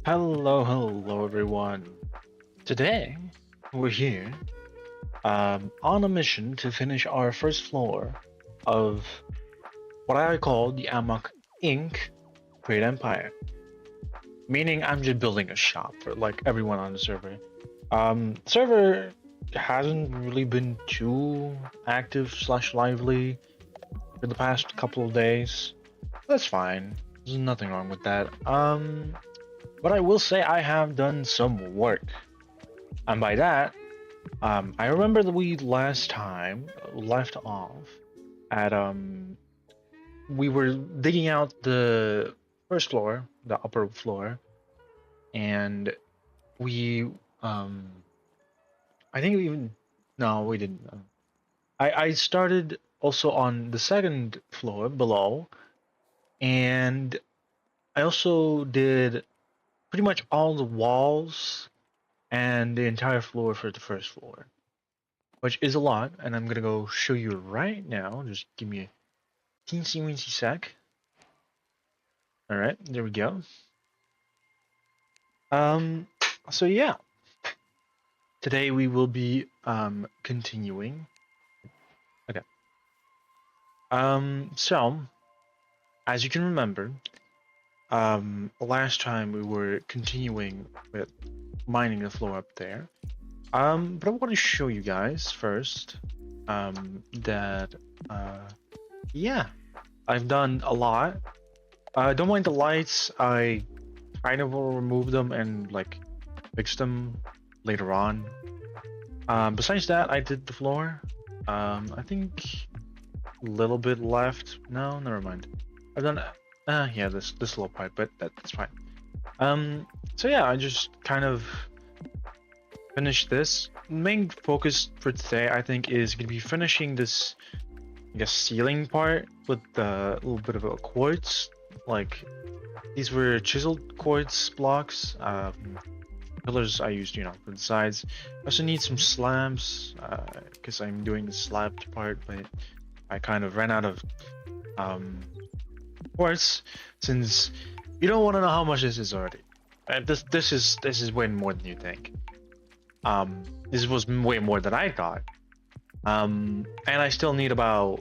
Hello everyone. Today we're here on a mission to finish our first floor of what I call the AMOC Inc. Great Empire. Meaning I'm just building a shop for like everyone on the server. Server hasn't really been too active slash lively for the past couple of days. That's fine. There's nothing wrong with that. But I will say I have done some work. And by that, I remember that we last time left off at we were digging out the first floor, the upper floor, and we um I think we even no, we didn't. I started also on the second floor below, and I also did pretty much all the walls and the entire floor for the first floor, which is a lot, and I'm gonna go show you right now. Just give me a teensy weensy sec. All right, there we go. Um, so yeah, today we will be continuing. Okay. So as you can remember, last time we were continuing with mining the floor up there. But I want to show you guys first, that yeah, I've done a lot. Don't mind the lights. I kind of will remove them and like fix them later on. Besides that, I did the floor. I think a little bit left. No, never mind. I've done. Yeah, this little part, but that's fine. So yeah, I just kind of finished this. Main focus for today, I think, is gonna be finishing this, I guess, ceiling part with a little bit of a quartz. Like these were chiseled quartz blocks. Pillars I used, for the sides. I also need some slabs, because I'm doing the slab part, but I kind of ran out of quartz. Since you don't want to know how much this is already. This is way more than you think. This was way more than I thought. And I still need about.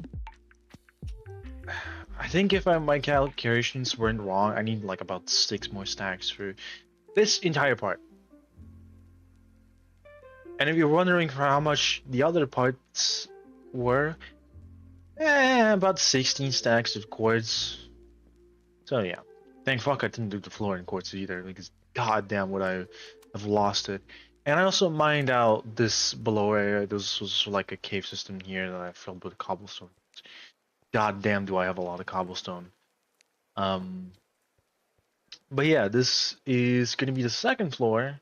I think if my calculations weren't wrong, I need like about 6 more stacks for this entire part. And if you're wondering for how much the other parts were, about 16 stacks of quartz. So yeah, thank fuck I didn't do the floor in quartz either, because goddamn would I have lost it. And I also mined out this below area. This was like a cave system here that I filled with cobblestone. Goddamn, do I have a lot of cobblestone. Um, but yeah, this is gonna be the second floor.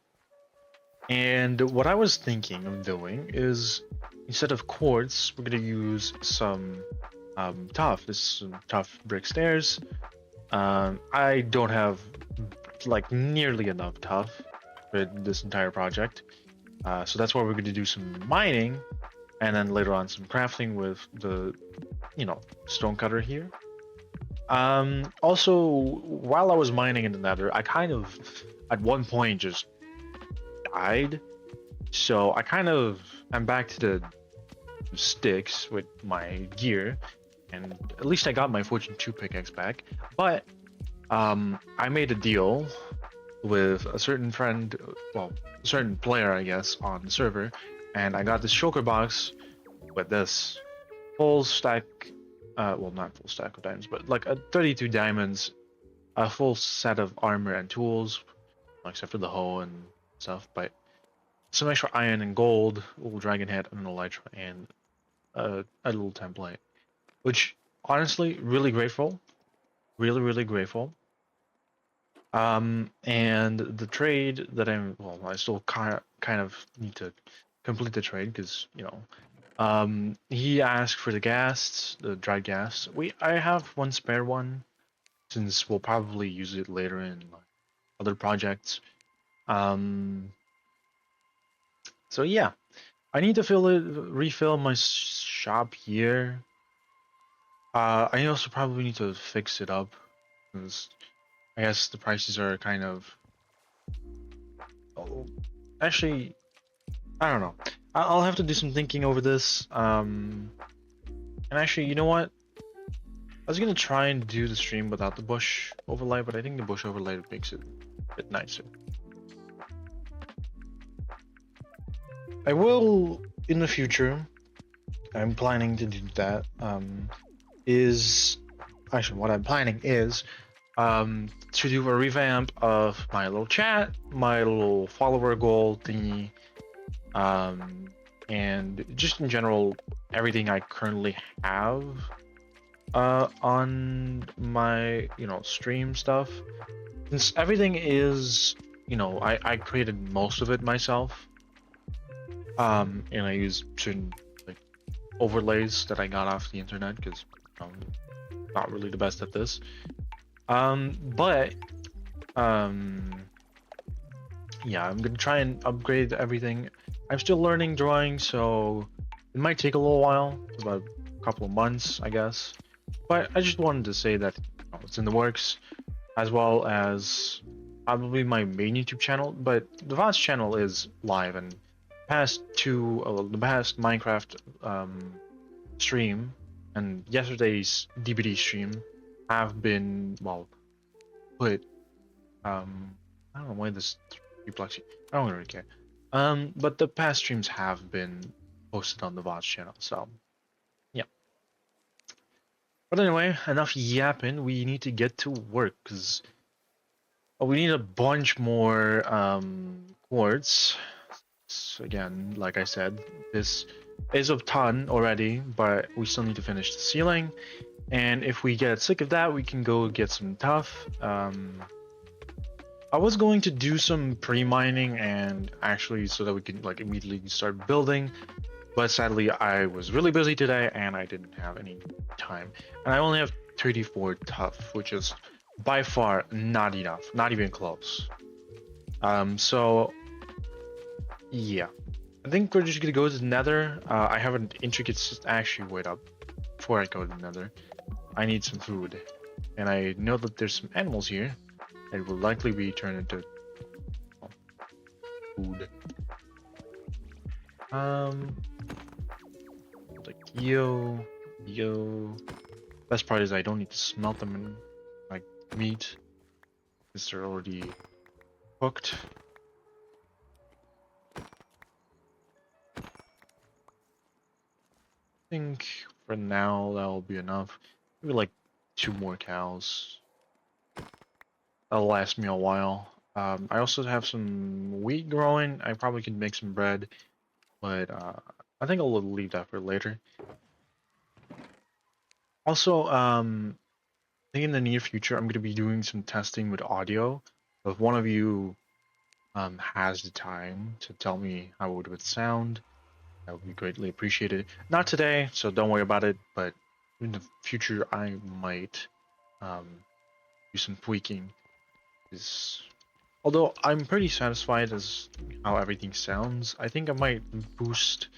And what I was thinking of doing is, instead of quartz, we're gonna use some this is some tough brick stairs. I don't have like nearly enough tough for this entire project, so that's why we're gonna do some mining, and then later on some crafting with the, stone cutter here. Also, while I was mining in the Nether, I kind of at one point just died. So I kind of am back to the sticks with my gear, and at least I got my Fortune 2 pickaxe back. But I made a deal with a certain friend, well, a certain player, I guess, on the server, and I got this shulker box with this full stack, well, not full stack of diamonds, but like a 32 diamonds, a full set of armor and tools, except for the hoe and stuff, but some extra iron and gold, a little dragon head, and an elytra, and a little template. Which, honestly, really grateful. Really grateful. And the trade that I still kind of need to complete the trade because, he asked for the gas, the dried gas. I have one spare one, since we'll probably use it later in other projects. Um, so yeah, I need to refill my shop here. I also probably need to fix it up, because I guess the prices are kind of Oh, actually, I don't know. I'll have to do some thinking over this. And actually, you know what? I was gonna try and do the stream without the bush overlay, but I think the bush overlay makes it a bit nicer. I will in the future. I'm planning to do that. Is actually what I'm planning is to do a revamp of my little chat, my little follower goal thingy, and just in general everything I currently have on my stream stuff. Since everything is I created most of it myself, and I use certain like overlays that I got off the internet because I'm not really the best at this. But yeah, I'm gonna try and upgrade everything. I'm still learning drawing, so it might take a little while, about a couple of months, I guess. But I just wanted to say that it's in the works, as well as probably my main YouTube channel. But the VOD's channel is live, and the past Minecraft stream and yesterday's DBD stream have been put I don't know why this reflex. I don't really care. But the past streams have been posted on the VOD's channel, so yeah. But anyway, enough yapping. We need to get to work because we need a bunch more quartz. So again, like I said, this is a ton already, but we still need to finish the ceiling. And if we get sick of that, we can go get some tuff. I was going to do some pre-mining and actually so that we can like immediately start building, but sadly I was really busy today and I didn't have any time. And I only have 34 tuff, which is by far not enough, not even close. So yeah, I think we're just gonna go to the nether. I have an intricate system. Actually, wait up. Before I go to the nether, I need some food. And I know that there's some animals here. It will likely be turned into food. Like yo. Best part is I don't need to smelt them in like meat, because they're already cooked. I think for now that'll be enough. Maybe like 2 more cows. That'll last me a while. I also have some wheat growing. I probably can make some bread, but I think I'll leave that for later. Also, I think in the near future I'm going to be doing some testing with audio. If one of you has the time to tell me how it would sound, that would be greatly appreciated. Not today, so don't worry about it, but in the future I might do some tweaking. Although I'm pretty satisfied as how everything sounds, I think I might boost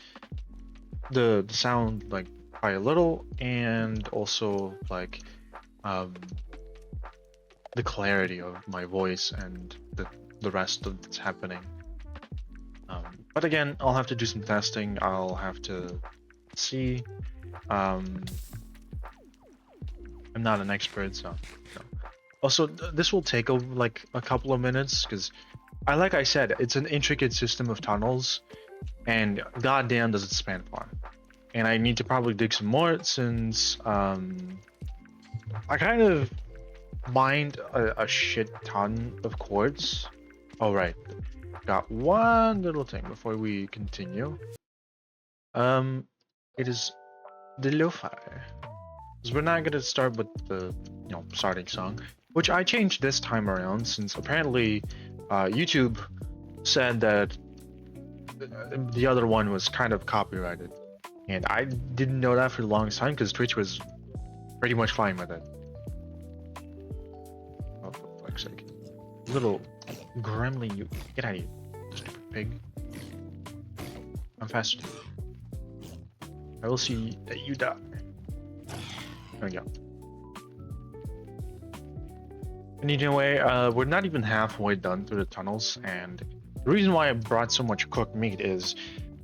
the sound like by a little, and also like the clarity of my voice and the rest of that's happening. But again, I'll have to do some testing. I'll have to see. I'm not an expert, so. Also, this will take like a couple of minutes because, like I said, it's an intricate system of tunnels, and goddamn does it span far. And I need to probably dig some more since I kind of mined a shit ton of quartz. All right, got one little thing before we continue. It is the lo-fi. Because we're not gonna start with the starting song, which I changed this time around since apparently YouTube said that the other one was kind of copyrighted, and I didn't know that for the longest time because Twitch was pretty much fine with it. Oh, for fuck's sake. Little gremlin, you get out of here, stupid pig. I'm faster than you. I will see that you die. There we go. Anyway, we're not even halfway done through the tunnels, and the reason why I brought so much cooked meat is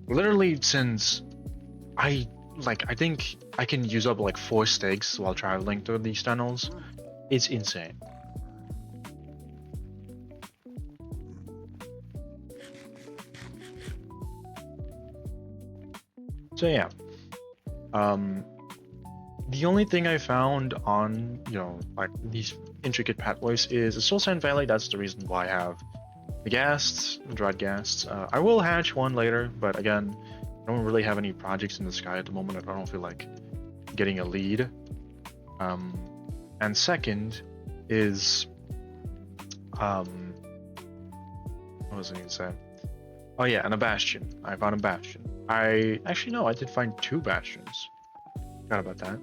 literally since I think I can use up like 4 steaks while traveling through these tunnels. It's insane. So yeah, the only thing I found on like these intricate pathways is a soul sand valley. That's the reason why I have the ghasts, the dried ghasts. I will hatch one later, but again, I don't really have any projects in the sky at the moment. I don't feel like getting a lead. And second is what was I going to say? Oh yeah, and a bastion. I found a bastion. I actually no, I did find 2 bastions. Forgot about that.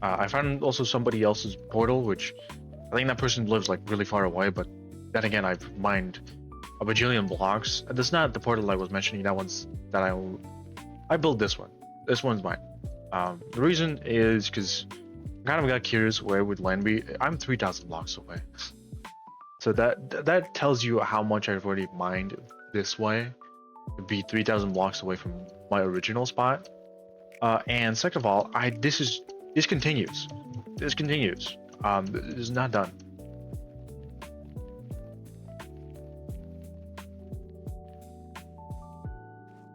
I found also somebody else's portal, which I think that person lives like really far away. But then again, I've mined a bajillion blocks. That's not the portal I was mentioning. That one's that I built this one. This one's mine. The reason is because I kind of got curious where it would land me. I'm 3,000 blocks away, so that tells you how much I've already mined this way. To be 3,000 blocks away from my original spot. And second of all, this continues. This continues. This is not done.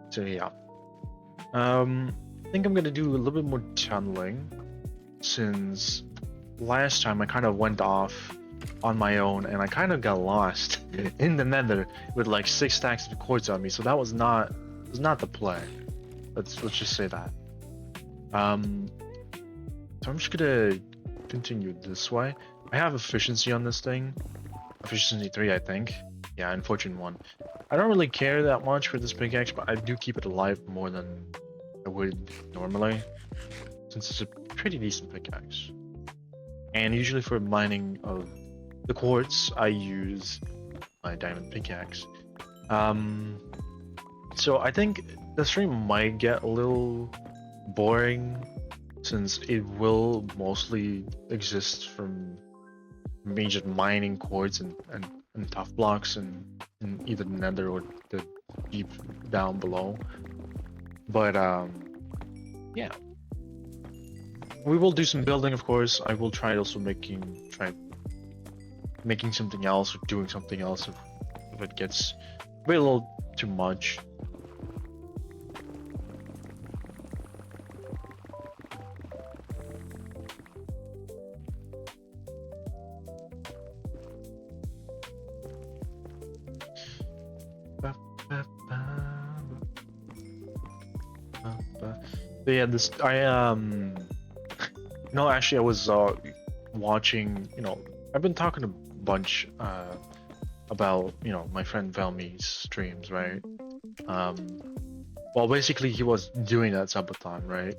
So yeah. I think I'm gonna do a little bit more tunneling since last time I kind of went off on my own and I kind of got lost in the nether with like 6 stacks of quartz on me. So that was not the play. Let's just say that. So I'm just gonna continue this way. I have efficiency on this thing. Efficiency 3, I think. Yeah, and fortune 1. I don't really care that much for this pickaxe, but I do keep it alive more than I would normally, since it's a pretty decent pickaxe. And usually for mining of the quartz, I use my diamond pickaxe. So I think the stream might get a little boring since it will mostly exist from me just mining quartz and tough blocks and in either the nether or the deep down below. But yeah, we will do some building, of course. I will try also making something else or doing something else if it gets a little too much. But yeah, actually I was watching, I've been talking a bunch about, my friend Velmi's streams, right? Well, basically he was doing that subathon, right?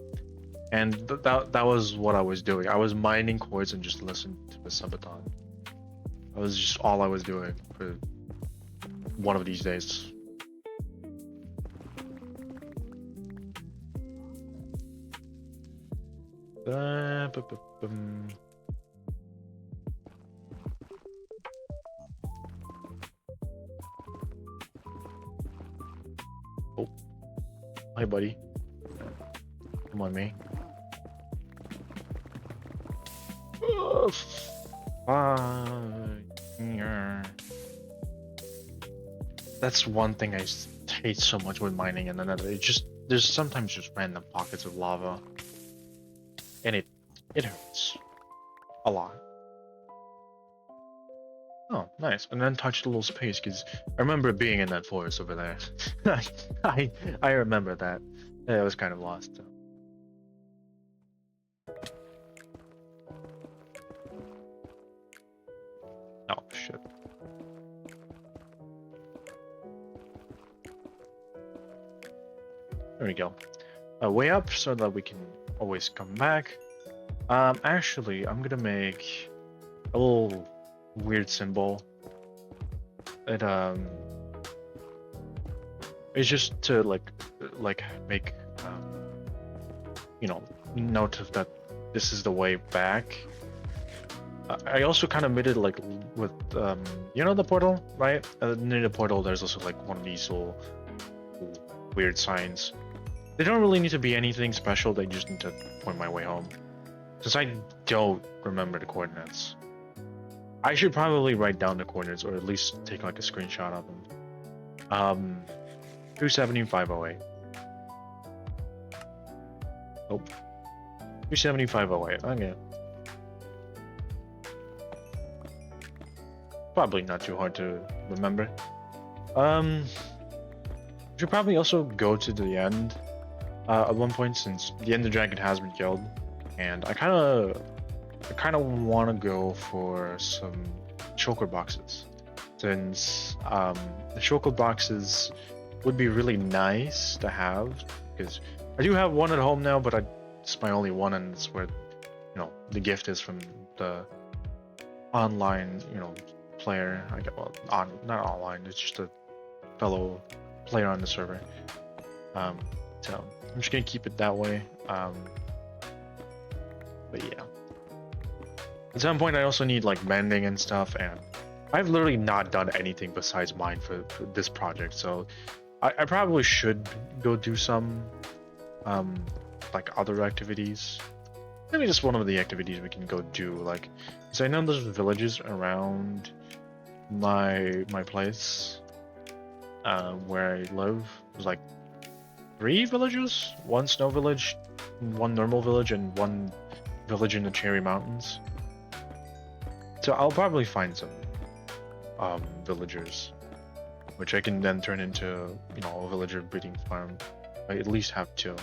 And that was what I was doing. I was mining quartz and just listening to the subathon. That was just all I was doing for one of these days. Oh, hi buddy. Come on, me. That's one thing I hate so much with mining and another. There's sometimes just random pockets of lava. And it hurts a lot. Oh, nice. And then touched a little space because I remember being in that forest over there. I remember that. I was kind of lost. So. Oh shit. There we go. Way up so that we can always come back. Actually, I'm gonna make a little weird symbol. It's just to like make note of that this is the way back. I also kind of made it like with you know the portal, right? Near the portal, there's also like one of these little weird signs. They don't really need to be anything special. They just need to point my way home. Since I don't remember the coordinates, I should probably write down the coordinates or at least take like a screenshot of them. 27508. Nope. 27508. Okay. Probably not too hard to remember. Should probably also go to the end at one point, since the Ender Dragon has been killed, and I kind of want to go for some shulker boxes, since the shulker boxes would be really nice to have, because I do have one at home now, but it's my only one, and it's where the gift is from the online player. I get not online. It's just a fellow player on the server. So I'm just gonna keep it that way. But yeah, at some point I also need like mending and stuff, and I've literally not done anything besides mine for this project. So I probably should go do some like other activities. Maybe just one of the activities we can go do, like, because I know there's villages around my place where I live. There's like 3 villages, 1 snow village, 1 normal village, and 1 village in the Cherry Mountains. So I'll probably find some villagers, which I can then turn into a villager breeding farm. I at least have 2.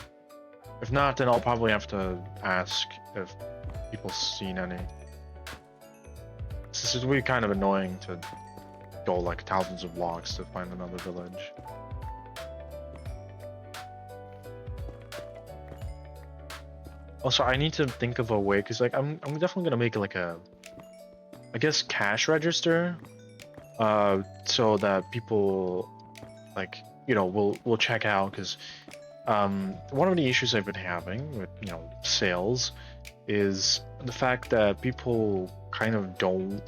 If not, then I'll probably have to ask if people seen any. This is really kind of annoying to go like thousands of blocks to find another village. Also, I need to think of a way, because like I'm definitely gonna make like a, I guess, cash register, so that people like will check out, because one of the issues I've been having with sales is the fact that people kind of don't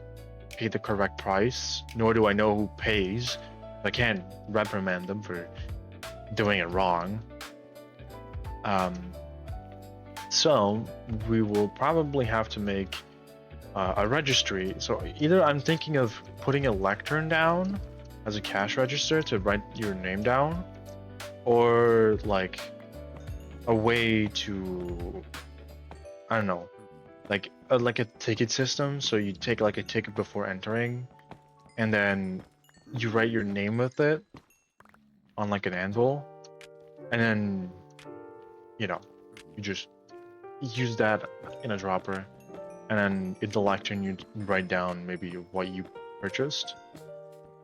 pay the correct price, nor do I know who pays. I can't reprimand them for doing it wrong. So we will probably have to make a registry. So either I'm thinking of putting a lectern down as a cash register to write your name down, or like a way to, I don't know, like a ticket system. So you take like a ticket before entering, and then you write your name with it on like an anvil, and then you just use that in a dropper, and then in the lectern you write down maybe what you purchased,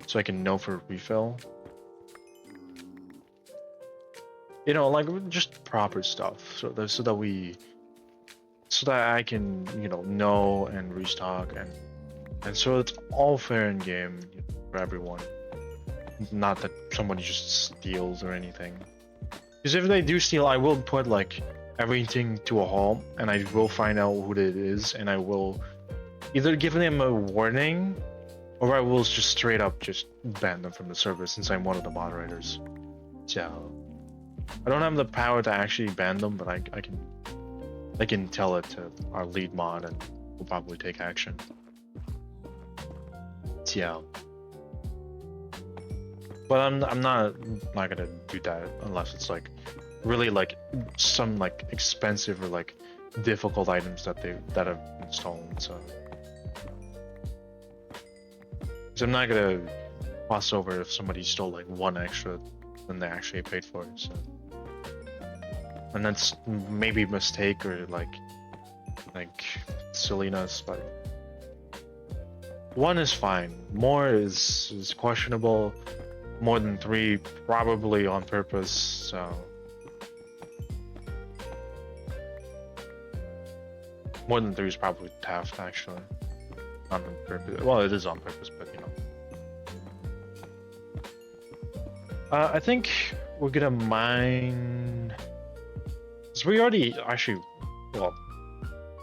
so I can know for refill. Like just proper stuff, so that I can know and restock, and so it's all fair in game for everyone. Not that somebody just steals or anything. Because if they do steal, I will put like everything to a halt, and I will find out who it is, and I will either give them a warning, or I will just straight up just ban them from the server, since I'm one of the moderators. So I don't have the power to actually ban them, but I can tell it to our lead mod, and we'll probably take action. Yeah. But I'm not gonna do that unless it's like really like some like expensive or like difficult items that have been stolen. So I'm not gonna fuss over if somebody stole like 1 extra than they actually paid for it. So, and that's maybe a mistake or like silliness, but 1 is fine. More is questionable. More than 3 probably on purpose. So more than 3 is probably theft, actually. Not on purpose. Well, it is on purpose, but I think we're gonna mine. So we already actually, well,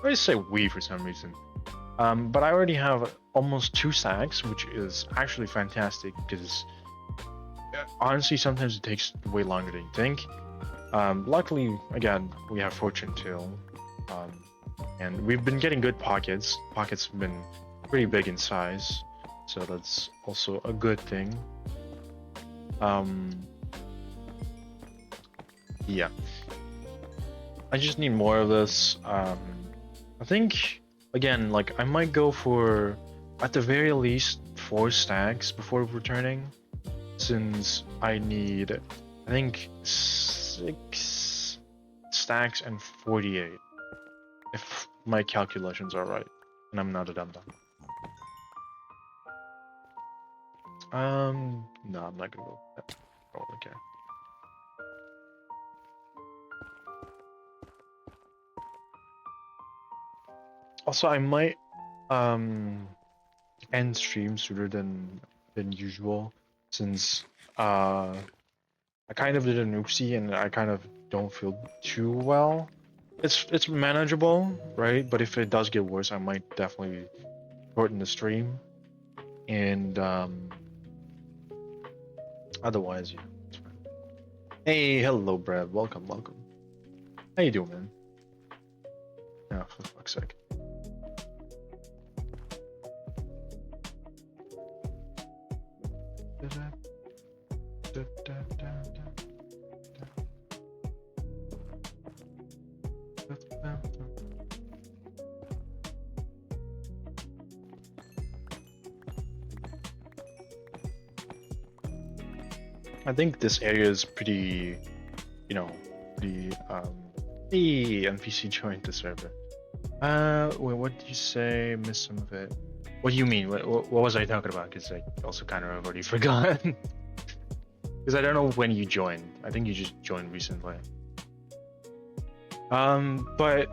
I say we for some reason. But I already have almost 2 stacks, which is actually fantastic because honestly, sometimes it takes way longer than you think. Luckily, again, we have fortune too, and we've been getting good pockets. Pockets have been pretty big in size, so that's also a good thing. Yeah, I just need more of this. I think again, like I might go for at the very least 4 stacks before returning, since I need, I think 6 stacks and 48, if my calculations are right, and I'm not a dum dum. No, I'm not gonna go with that. I don't really care. Also, I might end stream sooner than usual, since I kind of did an oopsie and I kind of don't feel too well. It's manageable, right? But if it does get worse, I might definitely shorten the stream. And otherwise, yeah, it's fine. Hey, hello, Brad. Welcome, welcome. How you doing, man? Oh, for fuck's sake. I think this area is pretty, you know, pretty the NPC joined the server. Wait, what did you say? Missed some of it. What do you mean? What was I talking about? Because I also kind of already forgot. Because I don't know when you joined. I think you just joined recently. But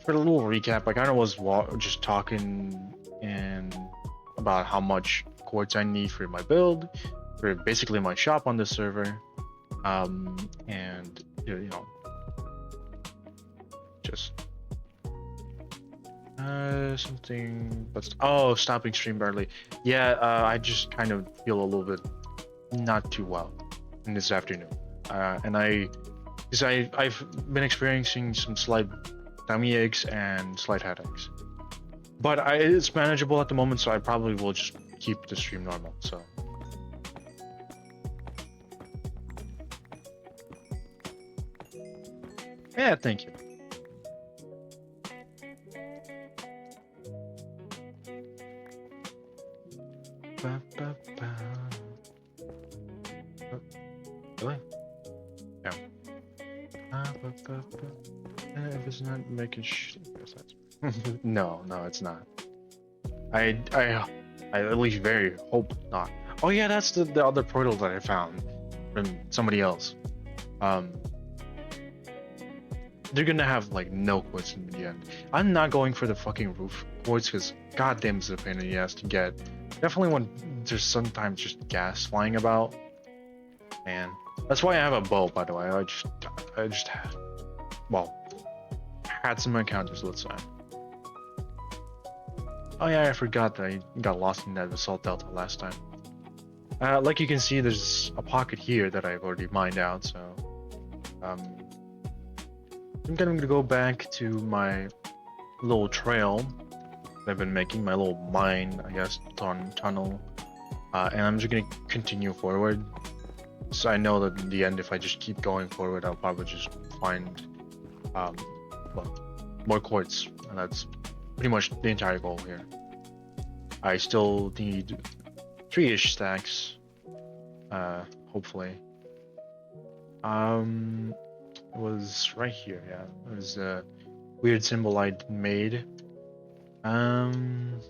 for a little recap, I kind of was just talking and about how much quartz I need for my build, for basically my shop on the server, and you know, just something. But oh, stopping stream early. Yeah, I just kind of feel a little bit not too well in this afternoon, because I've been experiencing some slight tummy aches and slight headaches, but it's manageable at the moment, so I probably will just keep the stream normal. So. Yeah, thank you. Really? Yeah. If it's not making no, it's not. I at least very hope not. Oh yeah, that's the other portal that I found from somebody else. They're gonna have like no quartz in the end. I'm not going for the fucking roof quartz because goddamn it's a pain in the ass to get. Definitely when there's sometimes just gas flying about. Man, that's why I have a bow, by the way. I just had, well, had some encounters, let's say. Oh yeah, I forgot that I got lost in that Assault Delta last time. Like you can see, there's a pocket here that I've already mined out, so I'm gonna go back to my little trail that I've been making, my little mine, I guess, tunnel, and I'm just gonna continue forward. So I know that in the end, if I just keep going forward, I'll probably just find well, more quartz, and that's pretty much the entire goal here. I still need 3-ish stacks, hopefully. It was right here, yeah. It was a weird symbol I'd made. And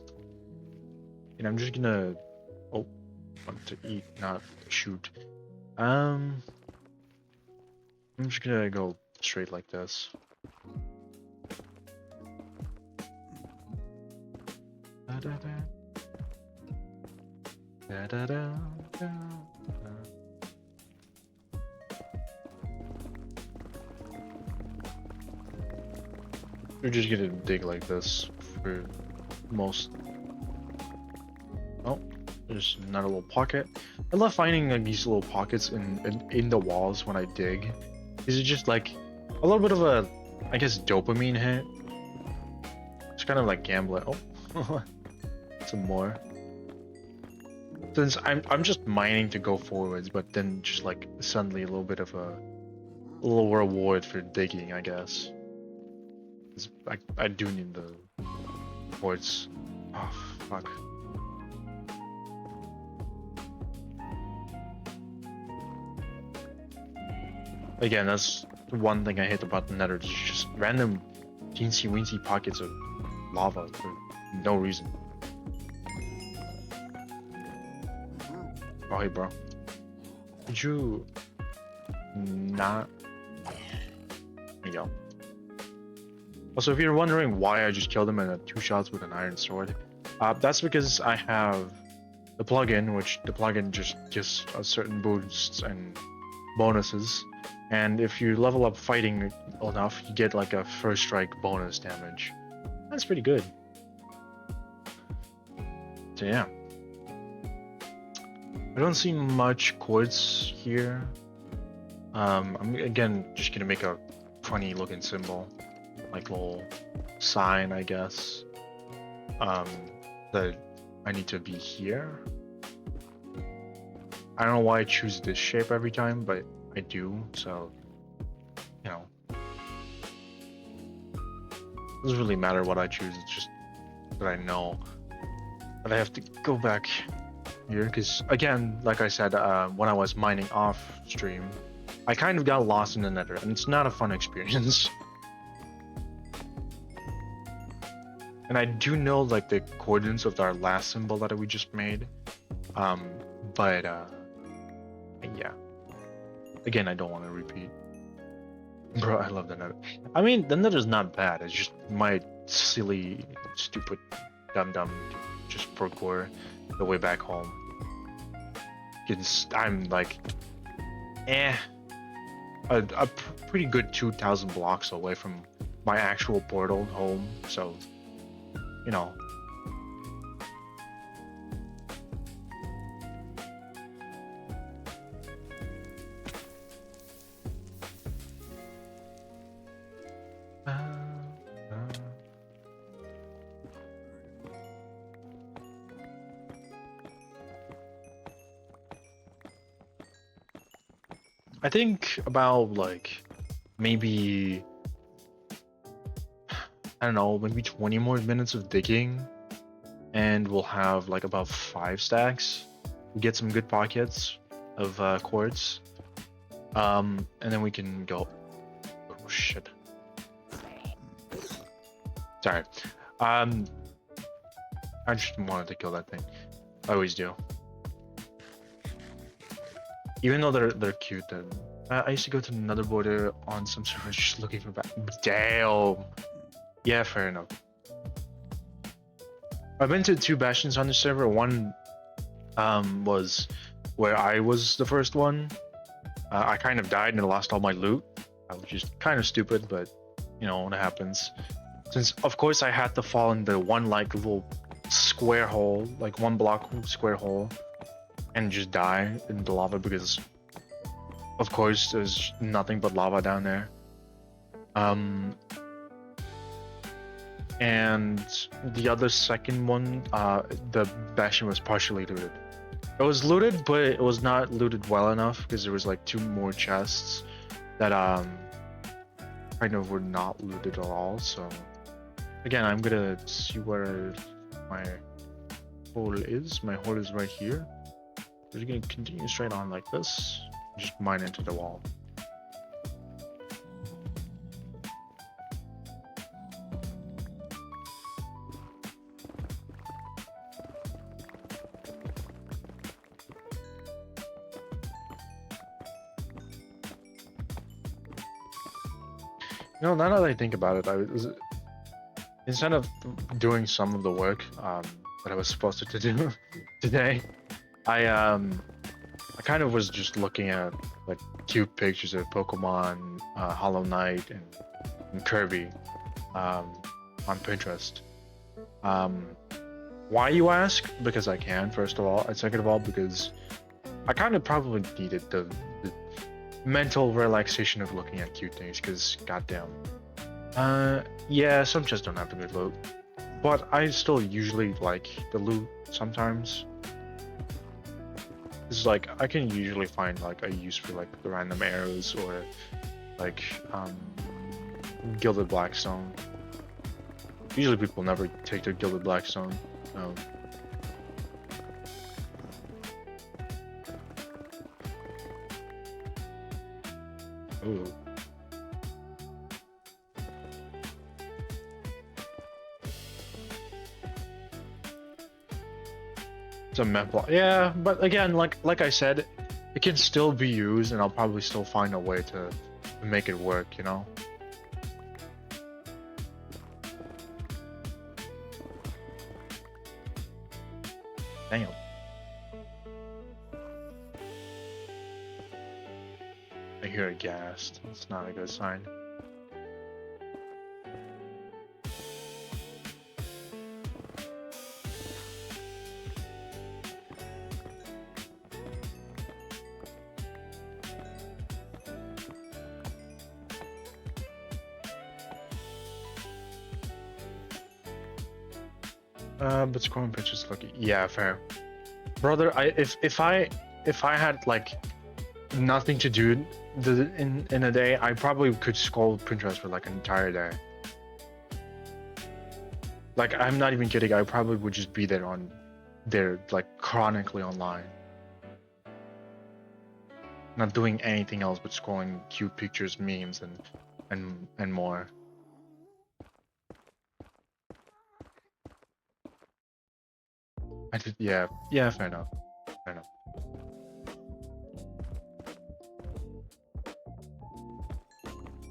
I'm just gonna, oh, want to eat, not shoot. I'm just gonna go straight like this. Da da da. Da da da da. We're just gonna dig like this for most. Oh, there's another little pocket. I love finding like these little pockets in the walls when I dig. Is it just like a little bit of a, I guess, dopamine hit? It's kind of like gambling. Oh, some more. Since I'm just mining to go forwards, but then just like suddenly a little bit of a little reward for digging, I guess. 'Cause I do need the quartz. Oh fuck. Again, that's the one thing I hate about the Nether. There's just random teensy weensy pockets of lava for no reason. Oh hey bro. Could you not? There you go. Also, if you're wondering why I just killed him in 2 shots with an iron sword, that's because I have the plugin, which the plugin just gives us certain boosts and bonuses. And if you level up fighting enough, you get like a first strike bonus damage. That's pretty good. So yeah. I don't see much quartz here. I'm again just gonna make a funny looking symbol, like little sign, I guess. That I need to be here. I don't know why I choose this shape every time, but I do, so you know. It doesn't really matter what I choose, it's just that I know. But I have to go back here, because again, like I said, when I was mining off stream, I kind of got lost in the Nether, and it's not a fun experience. And I do know like the coordinates of our last symbol that we just made, but yeah. Again, I don't want to repeat. Bro, I love the Nether. I mean, the Nether's not bad. It's just my silly, stupid, dumb just parkour the way back home. I'm like, a pretty good 2,000 blocks away from my actual portal home, so you know. I think about like maybe, I don't know, maybe 20 more minutes of digging and we'll have like about 5 stacks. We'll get some good pockets of quartz. And then we can go. Oh shit. Sorry. I just wanted to kill that thing. I always do. Even though they're cute, then I used to go to another border on some servers just looking for damn. Yeah, fair enough. I've been to 2 bastions on the server. One was where I was the first one. I kind of died and lost all my loot, which is kind of stupid, but you know, when it happens. Since of course I had to fall in the one like little square hole, like 1 block square hole, and just die in the lava because of course there's nothing but lava down there. And the other second one, the bastion was partially looted. It was looted, but it was not looted well enough because there was like 2 more chests that kind of were not looted at all. So again, I'm gonna see where my hole is. My hole is right here. We're gonna continue straight on like this, just mine into the wall. You know, now that I think about it, I was, instead of doing some of the work that I was supposed to do today, I kind of was just looking at like cute pictures of Pokemon, Hollow Knight, and Kirby on Pinterest. Um, why you ask? Because I can, first of all, and second of all, because I kind of probably needed the mental relaxation of looking at cute things. Because goddamn, yeah, some just don't have the good loot, but I still usually like the loot sometimes. It's like I can usually find like a use for like the random arrows or like gilded blackstone. Usually people never take their gilded blackstone. Um, ooh. It's a map block. Yeah, but again, like I said, it can still be used, and I'll probably still find a way to make it work. You know. Damn. I hear a ghast. It's not a good sign. But scoring pitches lucky. Yeah, fair. Brother, if I had like nothing to do in a day, I probably could scroll Pinterest for like an entire day. Like I'm not even kidding. I probably would just be there like chronically online, not doing anything else but scrolling cute pictures, memes, and more. I did, yeah, yeah, fair enough, fair enough.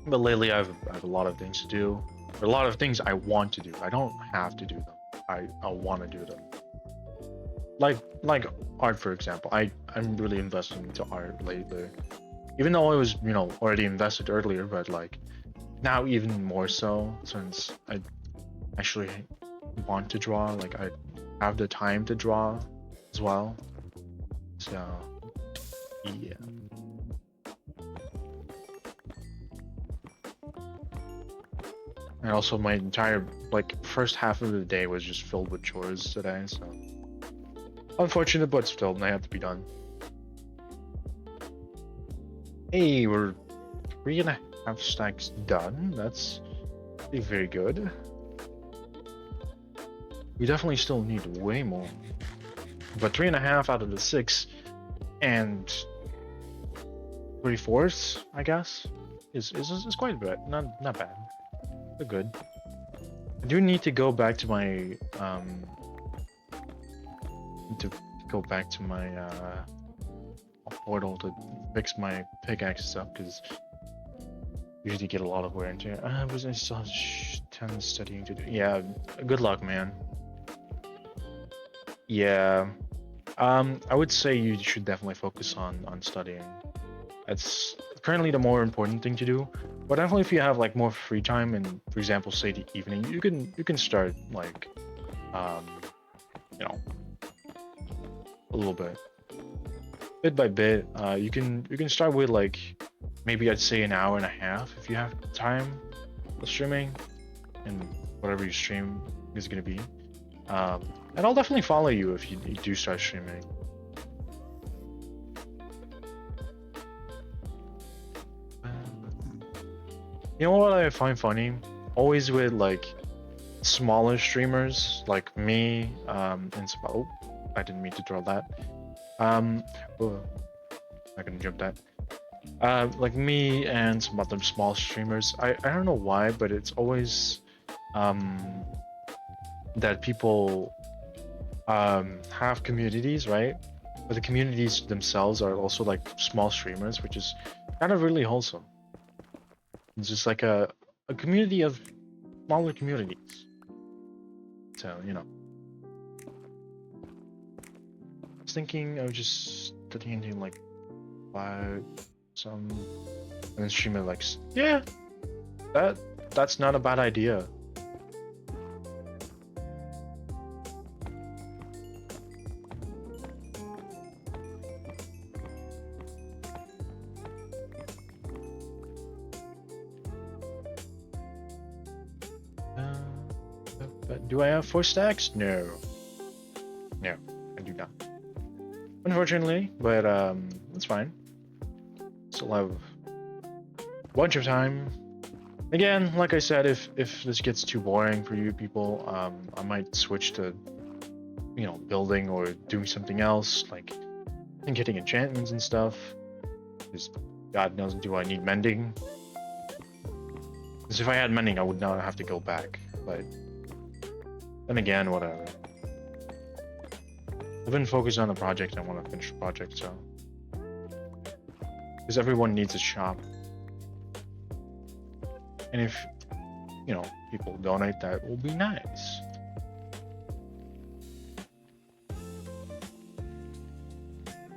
But lately, I have a lot of things to do. A lot of things I want to do. I don't have to do them. I want to do them. Like art, for example. I'm really investing into art lately. Even though I was, you know, already invested earlier, but like now even more so since I actually want to draw. Like I have the time to draw as well. So yeah. And also my entire like first half of the day was just filled with chores today, so unfortunate, but still they have to be done. Hey, we're 3.5 stacks done. That's very good. We definitely still need way more, but 3.5 out of the 6 and 3/4, I guess, is quite a bit. Not bad. They're good. I do need to go back to my to go back to my portal to fix my pickaxes up because usually get a lot of wear and tear. But I still have 10 studying to do. Yeah, good luck, man. Yeah, I would say you should definitely focus on studying. That's currently the more important thing to do. But definitely, if you have like more free time, and for example, say the evening, you can start like, um, you know, a little bit by bit. You can start with like maybe I'd say an hour and a half if you have time of streaming, and whatever you stream is gonna be. And I'll definitely follow you if you do start streaming. You know what I find funny? Always with like smaller streamers like me, and some, oh, I didn't mean to throw that. Oh, not gonna jump that. Like me and some other small streamers. I don't know why, but it's always that people have communities, right? But the communities themselves are also like small streamers, which is kind of really wholesome. It's just like a community of smaller communities. So, you know. I was thinking of just studying like some and then stream it like yeah, that's not a bad idea. Do I have 4 stacks? No. No, I do not. Unfortunately, but that's fine. Still have a bunch of time. Again, like I said, if this gets too boring for you people, I might switch to, you know, building or doing something else, like getting enchantments and stuff. Because God knows, do I need mending? Because if I had mending, I would not have to go back. But then again, whatever. I've been focused on the project. I want to finish the project, so. Because everyone needs a shop. And if, you know, people donate, that will be nice.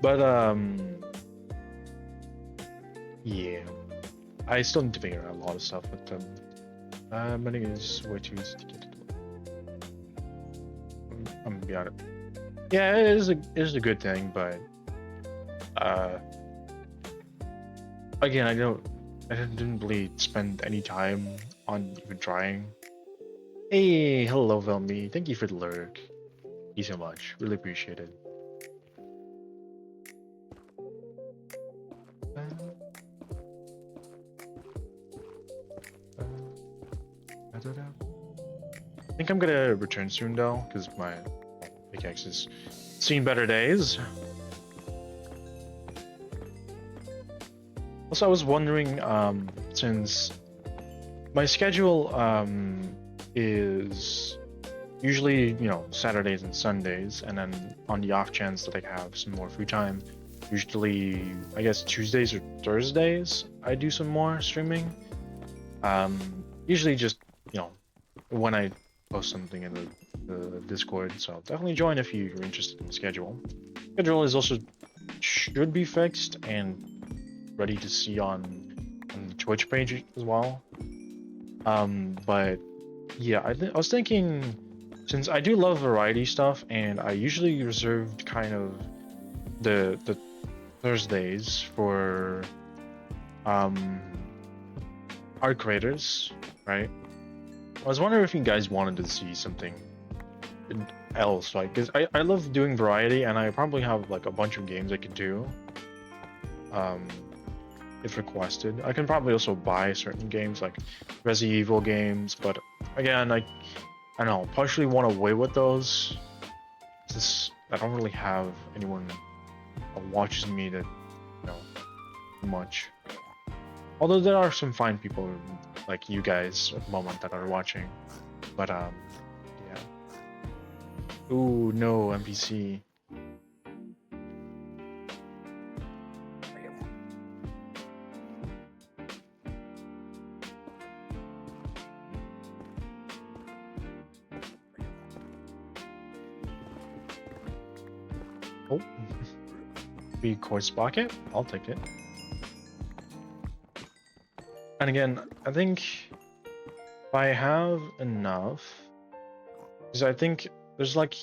But, yeah. I still need to figure out a lot of stuff, but, money is way too easy to get it. I'm gonna be honest. Yeah, it is a good thing, but, again, I didn't really spend any time on even trying. Hey, hello, Velmy. Thank you for the lurk. Thank you so much. Really appreciate it. I think I'm gonna return soon though, because my pickaxe has seen better days. Also, I was wondering, since my schedule is usually, you know, Saturdays and Sundays, and then on the off chance that I have some more free time, usually, I guess Tuesdays or Thursdays, I do some more streaming. Usually just, you know, when I post something in the Discord, so definitely join if you're interested in the schedule. Schedule is also should be fixed and ready to see on the Twitch page as well. But yeah, I was thinking, since I do love variety stuff, and I usually reserved kind of the Thursdays for art creators, right? I was wondering if you guys wanted to see something else, like, because I love doing variety, and I probably have like a bunch of games I could do. If requested, I can probably also buy certain games like Resident Evil games, but again, I don't know, partially want to away with those. Since I don't really have anyone that watches me that, you know, much. Although there are some fine people like you guys at the moment that are watching, but yeah. Ooh, no, NPC. Oh, 3 quartz bucket. I'll take it. And again, I think if I have enough, because I think there's like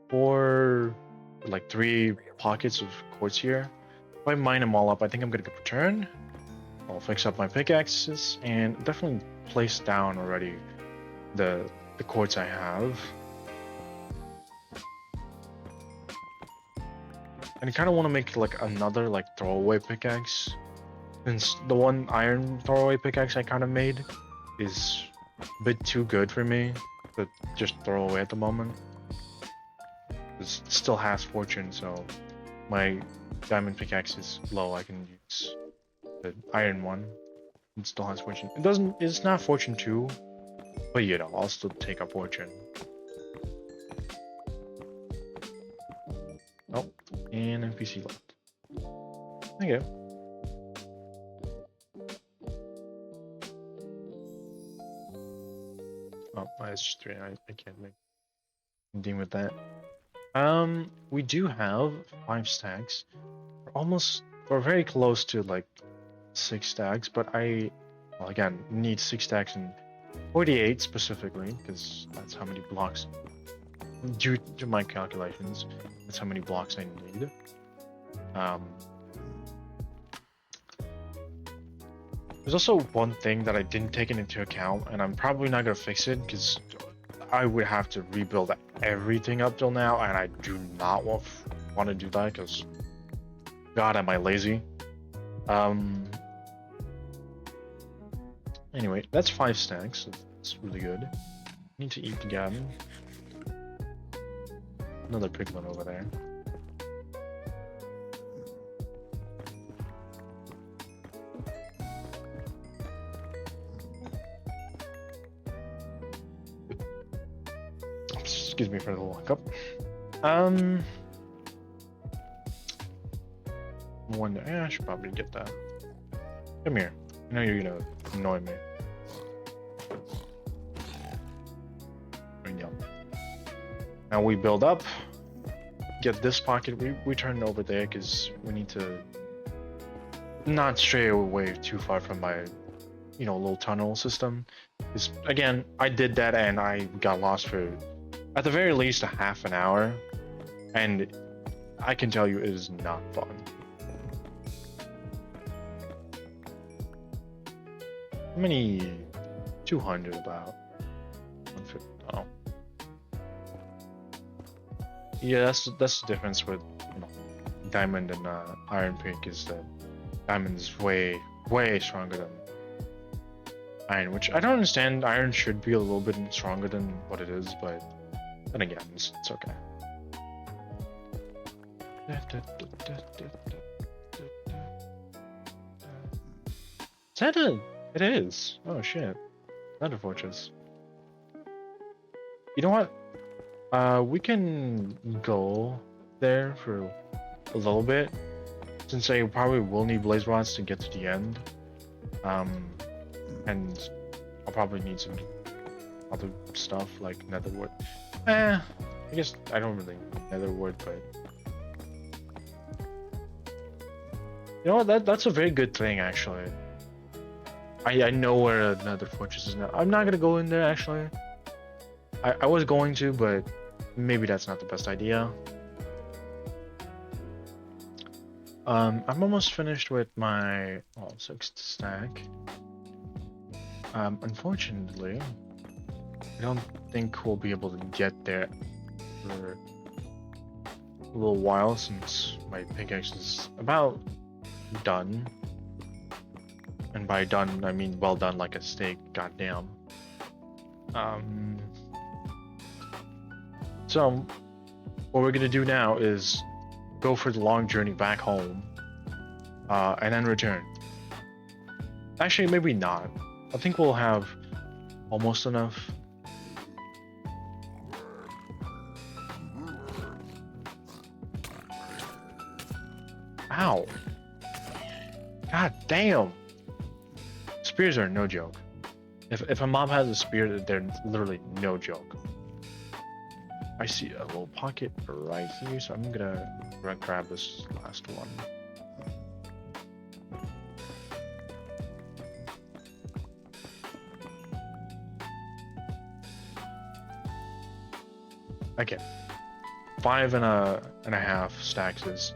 3 pockets of quartz here. If I mine them all up, I think I'm gonna return. I'll fix up my pickaxes and definitely place down already the quartz I have. And I kind of want to make like another like throwaway pickaxe, since the one iron throwaway pickaxe I kind of made is a bit too good for me to just throw away at the moment. It still has fortune, so my diamond pickaxe is low. I can use the iron one. It still has fortune. It doesn't. It's not fortune 2, but you know, I'll still take a fortune. Oh, and NPC left. Okay. Oh, it's just 3. I can't make deal with that. We do have 5 stacks. We're very close to like 6 stacks, but well, again, need 6 stacks and 48 specifically, because that's how many blocks, due to my calculations, that's how many blocks I need. There's also one thing that I didn't take into account, and I'm probably not gonna fix it because I would have to rebuild everything up till now, and I do not want to do that because, God, am I lazy. Anyway, that's 5 stacks. It's really good. Need to eat again. Another piglin over there. Excuse me for the lockup. Wonder, I should probably get that. Come here. I know you're gonna annoy me. There you go. Now we build up. Get this pocket. We turn it over there because we need to not stray away too far from my, little tunnel system. Because again, I did that and I got lost for, at the very least, a half an hour, and I can tell you it is not fun. How many? 200 about. 150. Oh. Yeah, that's the difference with diamond and iron pick is that diamond is way stronger than iron, which I don't understand. Iron should be a little bit stronger than what it is, but then again, it's okay. Is that a? It is. Oh shit. Another fortress. You know what? We can go there for a little bit, since I probably will need blaze rods to get to the end. And I'll probably need some other stuff like netherwood. I guess I don't really need netherwood, but you know what? That's a very good thing actually. I know where another fortress is now. I'm not gonna go in there actually. I was going to, but maybe that's not the best idea. I'm almost finished with my 6th stack. Unfortunately, I don't think we'll be able to get there for a little while since my pickaxe is about done. And by done, I mean well done like a steak, goddamn. So, what we're gonna do now is go for the long journey back home, and then return. Actually, maybe not. I think we'll have almost enough. Ow! God damn! Spears are no joke. If a mob has a spear, they're literally no joke. I see a little pocket right here, so I'm gonna grab this last one. Okay, 5.5 stacks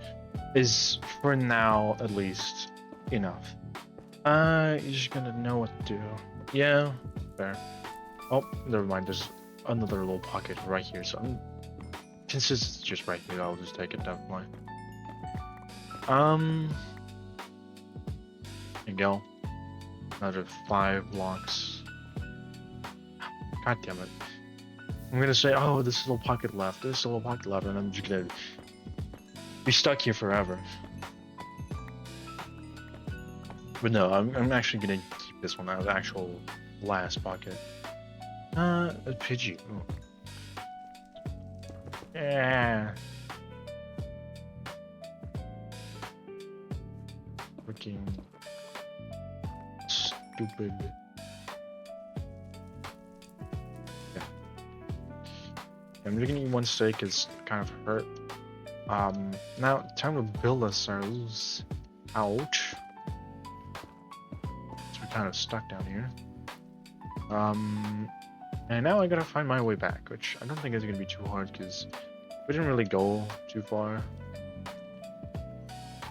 is for now at least enough. You're just gonna know what to do. Yeah, fair. Oh, never mind. There's another little pocket right here. So since it's just right here, I'll just take it definitely. There you go. Another 5 blocks. God damn it. I'm gonna say, oh, this little pocket left. There's a little pocket left, and I'm just gonna be stuck here forever. But no, I'm actually gonna keep this one as the actual last pocket. A Pidgey. Ooh. Yeah. Freaking stupid. Yeah. I'm just gonna eat one steak. It's kind of hurt. Now time to build ourselves. Ouch. Kind of stuck down here. And now I gotta find my way back, which I don't think is gonna be too hard because we didn't really go too far.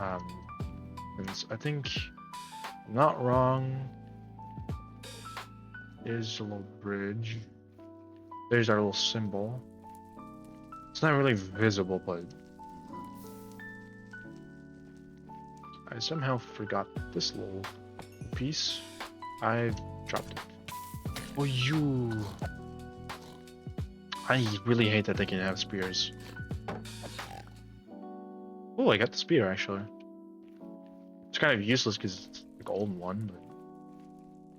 And I think I'm not wrong. There's a little bridge. There's our little symbol. It's not really visible, but I somehow forgot this little piece. I dropped it. Oh, you! I really hate that they can have spears. Oh, I got the spear actually. It's kind of useless because it's a golden one, but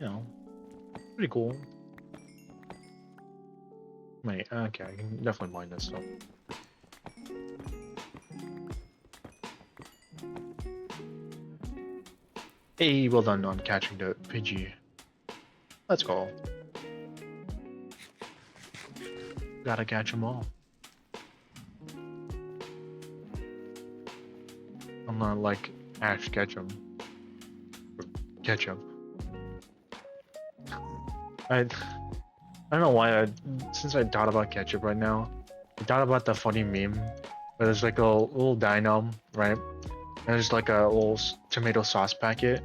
you know, pretty cool. Wait, okay, I can definitely mine this stuff. Hey, well done on catching the Pidgey. Let's go. Gotta catch them all. I'm not like Ash Ketchum. Or Ketchup. I don't know why since I thought about ketchup right now, I thought about the funny meme where there's like a little dino, right? And there's like a little tomato sauce packet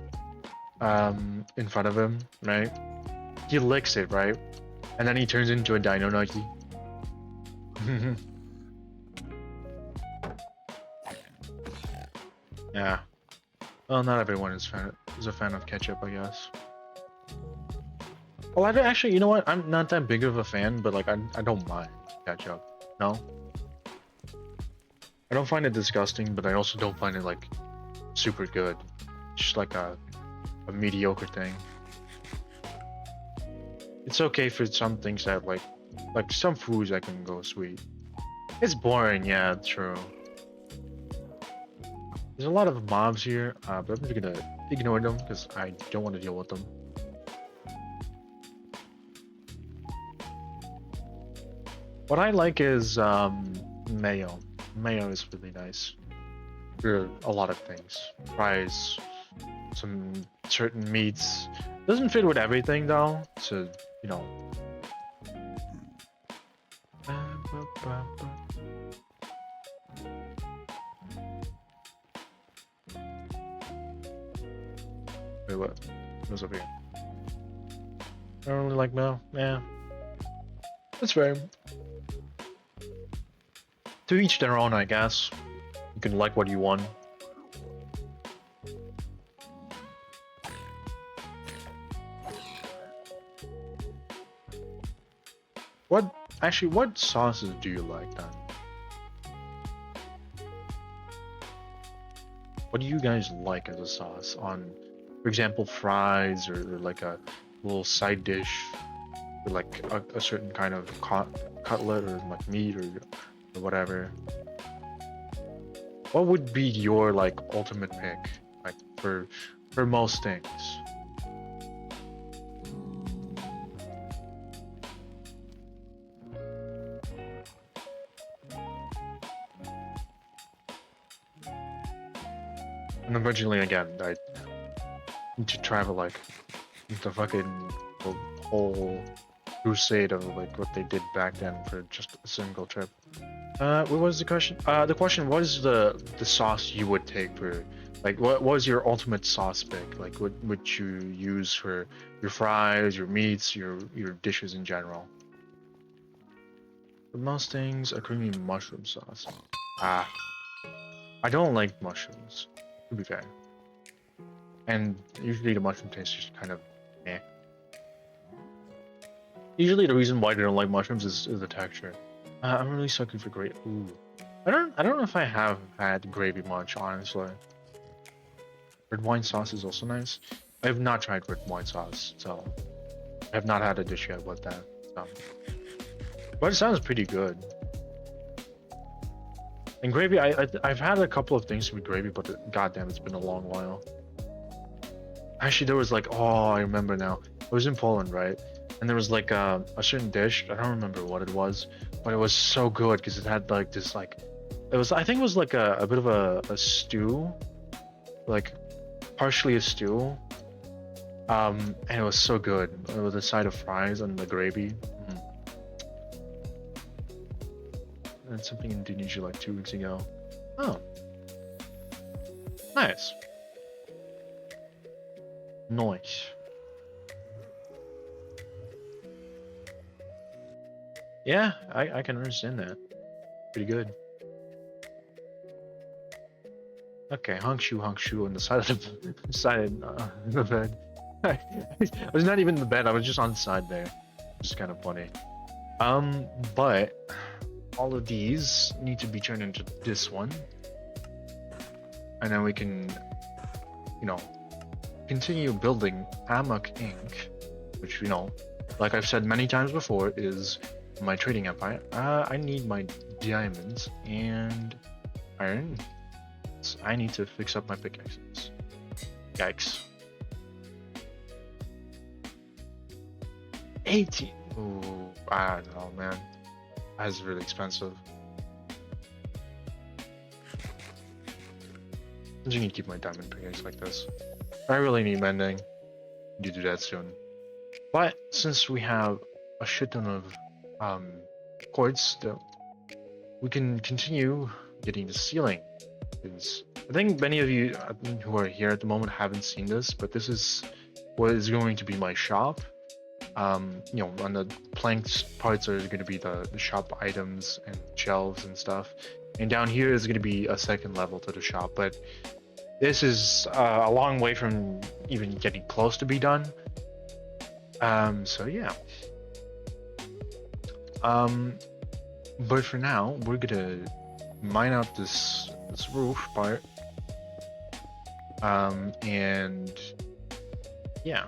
in front of him, right? He licks it, right? And then he turns into a dino nugget. Yeah. Well, not everyone is a fan of ketchup, I guess. Well, I don't, actually, you know what? I'm not that big of a fan, but like I don't mind ketchup. No, I don't find it disgusting, but I also don't find it like super good. It's just like a mediocre thing. It's okay for some things that like some foods that can go sweet. It's boring, yeah, true. There's a lot of mobs here, but I'm just gonna ignore them because I don't want to deal with them. What I like is mayo. Mayo is really nice for a lot of things. Fries, some certain meats. Doesn't fit with everything though, so you know. Wait, what? What's up here? I don't really like mayo. Yeah, that's fair. To each their own, I guess. You can like what you want. What sauces do you like then? What do you guys like as a sauce on, for example, fries or like a little side dish, or like a certain kind of cutlet or like meat or whatever? What would be your like ultimate pick, like for most things? And originally, again, I need to travel like the fucking the whole crusade of like what they did back then for just a single trip. What was the question? The question was the sauce you would take for, like, what was your ultimate sauce pick? Like, what would you use for your fries, your meats, your dishes in general? For most things, a creamy mushroom sauce. Ah, I don't like mushrooms, to be fair. And usually the mushroom taste is just kind of eh. Usually the reason why I don't like mushrooms is the texture. I'm really sucking for gravy. Ooh. I don't know if I have had gravy much, honestly. Red wine sauce is also nice. I have not tried red wine sauce, so I have not had a dish yet with that. So. But it sounds pretty good. And gravy, I've had a couple of things with gravy, but goddamn, it's been a long while. Actually, there was like, oh, I remember now. I was in Poland, right? And there was like a certain dish. I don't remember what it was, but it was so good because it had like this like, it was, I think it was like a bit of a stew, like partially a stew. And it was so good with a side of fries and the gravy. And something in Indonesia like 2 weeks ago. Oh, nice. Nice. Yeah, I can understand that. Pretty good. Okay, hung shoe on the side of the side the bed. I was not even in the bed. I was just on the side there. Just kind of funny. But all of these need to be turned into this one, and then we can, you know, continue building AMOC Inc., which like I've said many times before, is my trading empire. I need my diamonds and iron. So I need to fix up my pickaxes. Yikes. 18. Ooh, I don't know, man. That's really expensive. I just need to keep my diamond pickaxe like this. I really need mending. You do that soon. But since we have a shit ton of quartz, we can continue getting the ceiling. Because I think many of you who are here at the moment haven't seen this, but this is what is going to be my shop. On the planks parts are going to be the shop items and shelves and stuff, and down here is going to be a second level to the shop. But this is a long way from even getting close to be done. So yeah. But for now, we're gonna mine out this roof part. And yeah.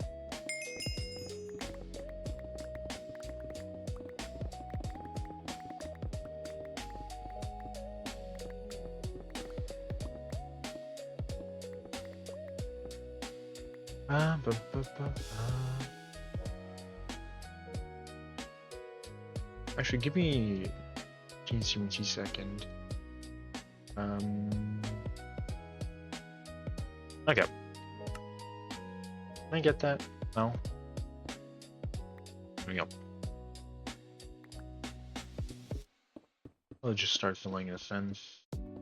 Actually, give me 17 second. Okay. Can I get that? No. There we go. I'll just start filling this in.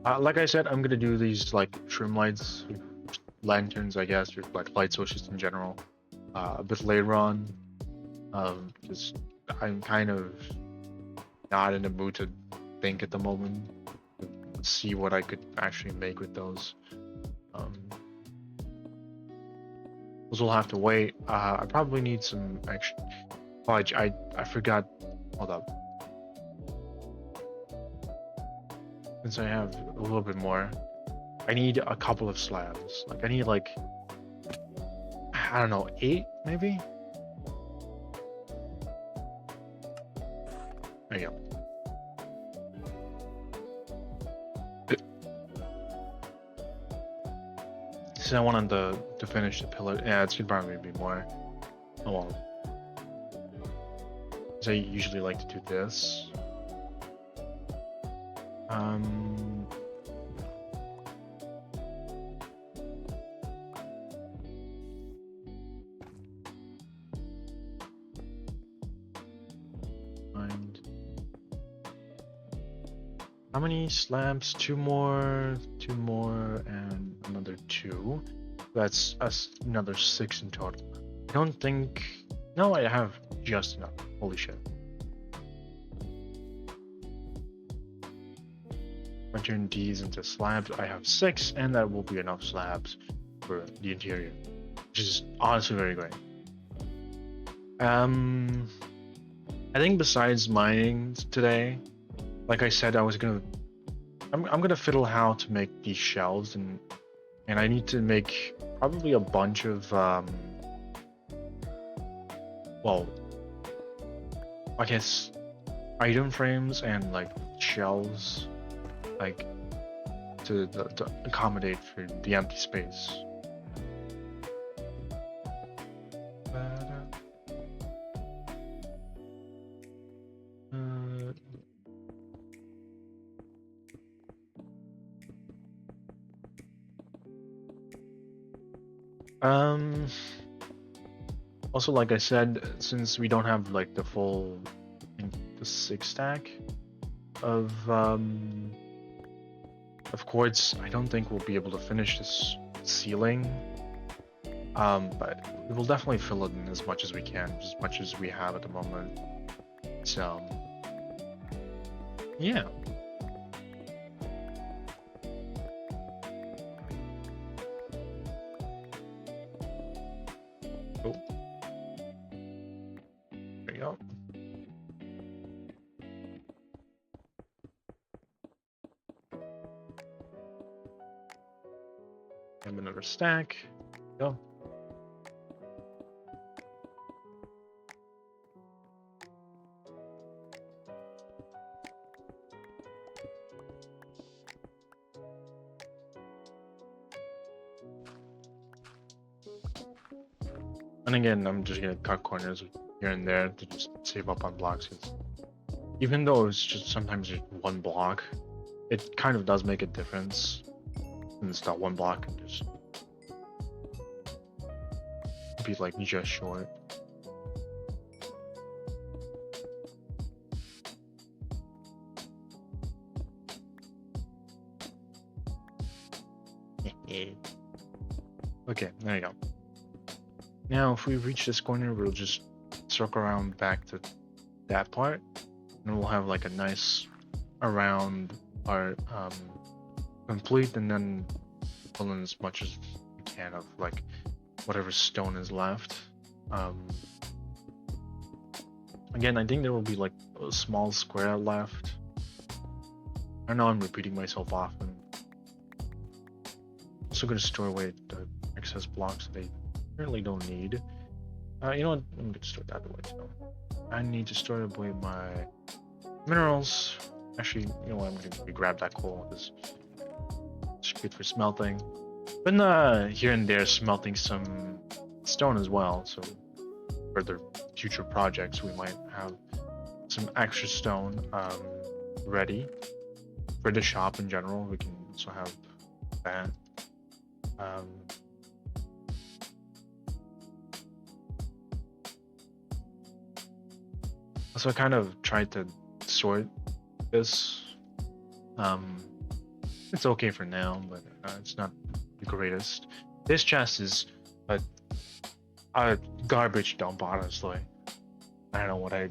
Like I said, I'm gonna do these like trim lights, lanterns, I guess, or like light sources in general, a bit later on. Because I'm kind of not in the mood to think at the moment. See what I could actually make with those. Those will have to wait. I probably need some extra. Oh, I forgot. Hold up. Since I have a little bit more, I need a couple of slabs. Like I need like, I don't know, 8 maybe. There you go. I wanted to finish the pillar. Yeah, it's gonna probably be more. Oh well. So I usually like to do this. And how many slabs? 2 more, and another 2. That's another 6 in total. I don't think. No, I have just enough. Holy shit. I turn these into slabs. I have 6, and that will be enough slabs for the interior, which is honestly very great. I think besides mining today, like I said, I'm gonna fiddle how to make these shelves, and I need to make probably a bunch of well, I guess item frames and like shelves, like to accommodate for the empty space. Also, like I said, since we don't have like the full, I think, the 6 stack of quartz, I don't think we'll be able to finish this ceiling. But we will definitely fill it in as much as we can, as much as we have at the moment. So yeah. Oh, there you go. Have another stack. Go. And again, I'm just gonna cut corners here and there to just save up on blocks. Cause even though it's just sometimes just one block, it kind of does make a difference. And it's not one block and just be like just short. Okay, there you go. Now, if we reach this corner, we'll just circle around back to that part, and we'll have like a nice around part complete, and then pull in as much as we can of like whatever stone is left. Again, I think there will be like a small square left. I know I'm repeating myself often. Also gonna store away the excess blocks that they currently don't need. You know what? I'm gonna store that away too. I need to store away my minerals. Actually, you know what? I'm gonna grab that coal because it's good for smelting. But here and there, smelting some stone as well. So for the future projects, we might have some extra stone ready for the shop in general. We can also have that. So I kind of tried to sort this. It's okay for now, but it's not the greatest. This chest is a garbage dump, honestly. I don't know what I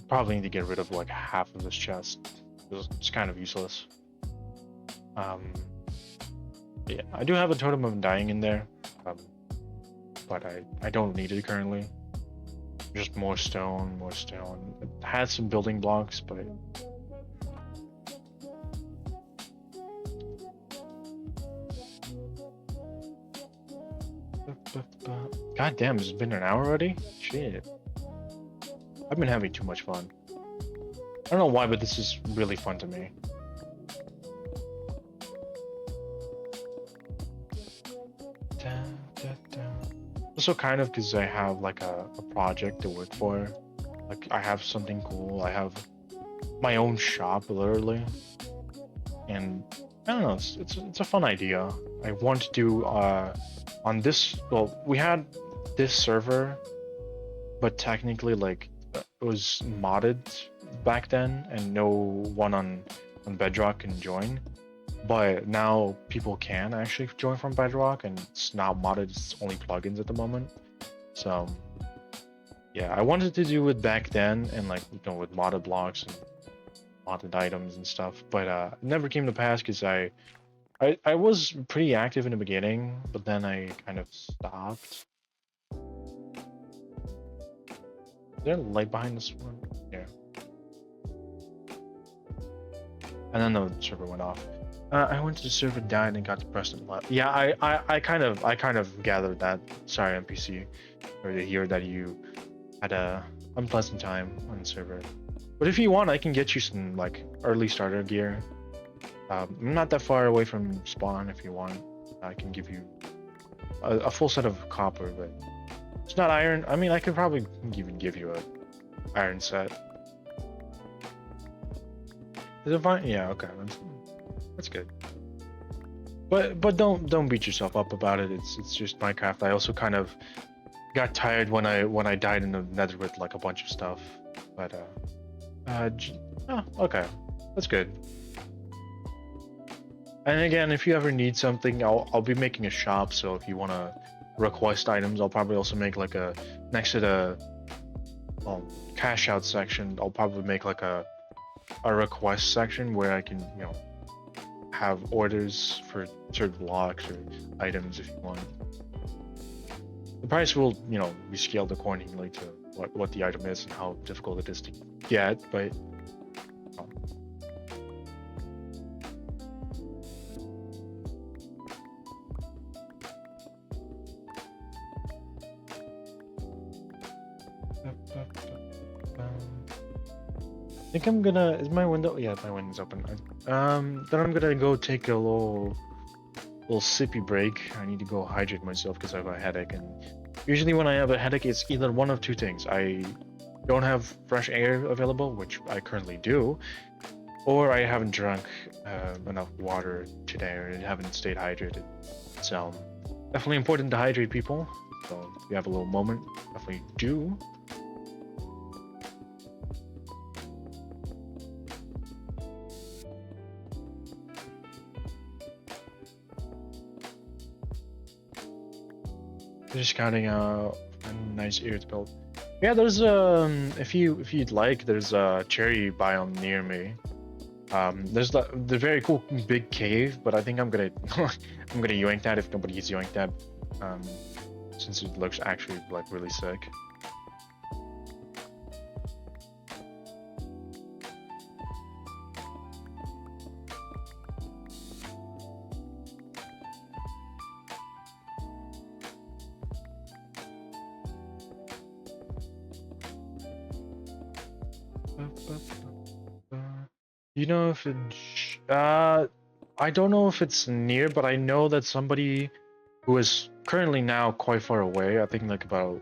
probably need to get rid of like half of this chest. It's kind of useless. Yeah, I do have a totem of undying in there, but I don't need it currently. Just more stone, more stone. It has some building blocks, but god damn, it's been an hour already? Shit. I've been having too much fun. I don't know why, but this is really fun to me. Also kind of because I have like a project to work for. Like I have something cool. I have my own shop literally. And I don't know, it's a fun idea. I want to do on this, well, we had this server, but technically like it was modded back then and no one on Bedrock can join. But now people can actually join from Bedrock, and it's not modded, it's only plugins at the moment. So yeah, I wanted to do it back then and like, you know, with modded blocks and modded items and stuff, but it never came to pass because I was pretty active in the beginning, but then I kind of stopped. Is there a light behind this one? Yeah. And then the server went off. I went to the server, died, and got depressed and left. Yeah, I kind of gathered that. Sorry, NPC, or to hear that you had a unpleasant time on the server. But if you want, I can get you some like early starter gear. I'm not that far away from spawn. If you want, I can give you a full set of copper, but it's not iron. I mean, I could probably even give you a iron set. Is it fine? Yeah, okay. That's good. But don't beat yourself up about it. It's just Minecraft. I also kind of got tired when I died in the Nether with like a bunch of stuff. But okay, that's good. And again, if you ever need something, I'll be making a shop. So if you want to request items, I'll probably also make like a next to the cash out section. I'll probably make like a a request section where I can, have orders for certain blocks or items if you want. The price will, be scaled accordingly to what the item is and how difficult it is to get, but I think I'm gonna. Is my window? Yeah, my window's open. Then I'm gonna go take a little sippy break. I need to go hydrate myself because I have a headache, and usually when I have a headache, it's either one of two things. I don't have fresh air available, which I currently do, or I haven't drunk enough water today, or haven't stayed hydrated. So definitely important to hydrate, people. So if you have a little moment, definitely do. Just counting out a nice area to build. Yeah, there's if you'd like, there's a cherry biome near me. There's the very cool big cave, but I think I'm gonna I'm gonna yoink that if nobody's yoinked that. Since it looks actually like really sick. You know if it I don't know if it's near, but I know that somebody who is currently now quite far away, I think like about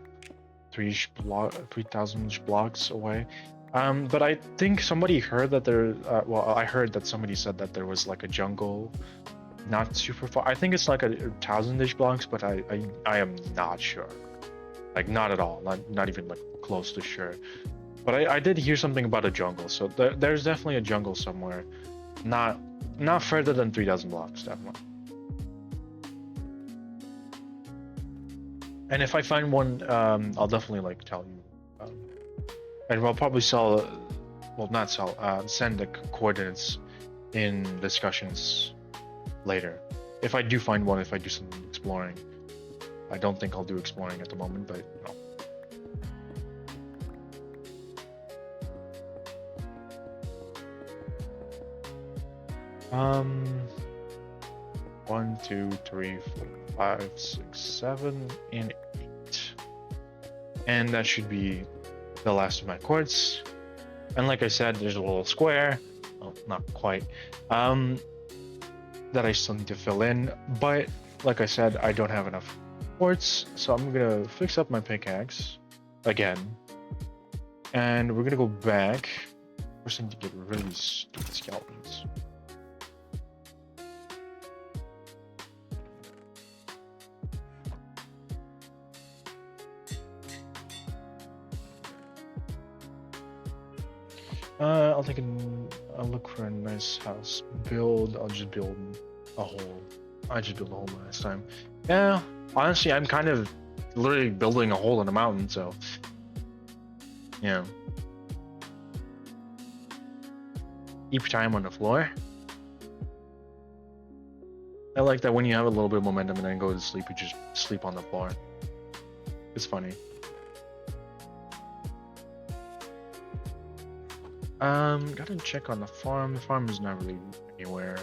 3,000 blocks away. But I think somebody heard that there well, I heard that somebody said that there was like a jungle not super far. I think it's like a 1,000-ish blocks, but I am not sure. Like not at all. Not even like close to sure. But I did hear something about a jungle, so there's definitely a jungle somewhere, not further than 3,000 blocks, definitely. And if I find one, I'll definitely like tell you, and I'll probably send the coordinates in discussions later. If I do find one, if I do some exploring, I don't think I'll do exploring at the moment, but you know. 1, 2, 3, 4, 5, 6, 7, and 8. And that should be the last of my quartz. And like I said, there's a little square. Well, not quite. That I still need to fill in. But like I said, I don't have enough quartz, so I'm gonna fix up my pickaxe again. And we're gonna go back. First, I need to get rid of these stupid skeletons. I'll look for a nice house. I'll just build a hole. I just built a hole last time. Yeah, honestly, I'm kind of literally building a hole in a mountain, so yeah. Keep time on the floor. I like that when you have a little bit of momentum and then go to sleep, you just sleep on the floor. It's funny. Gotta check on the farm. The farm is not really anywhere.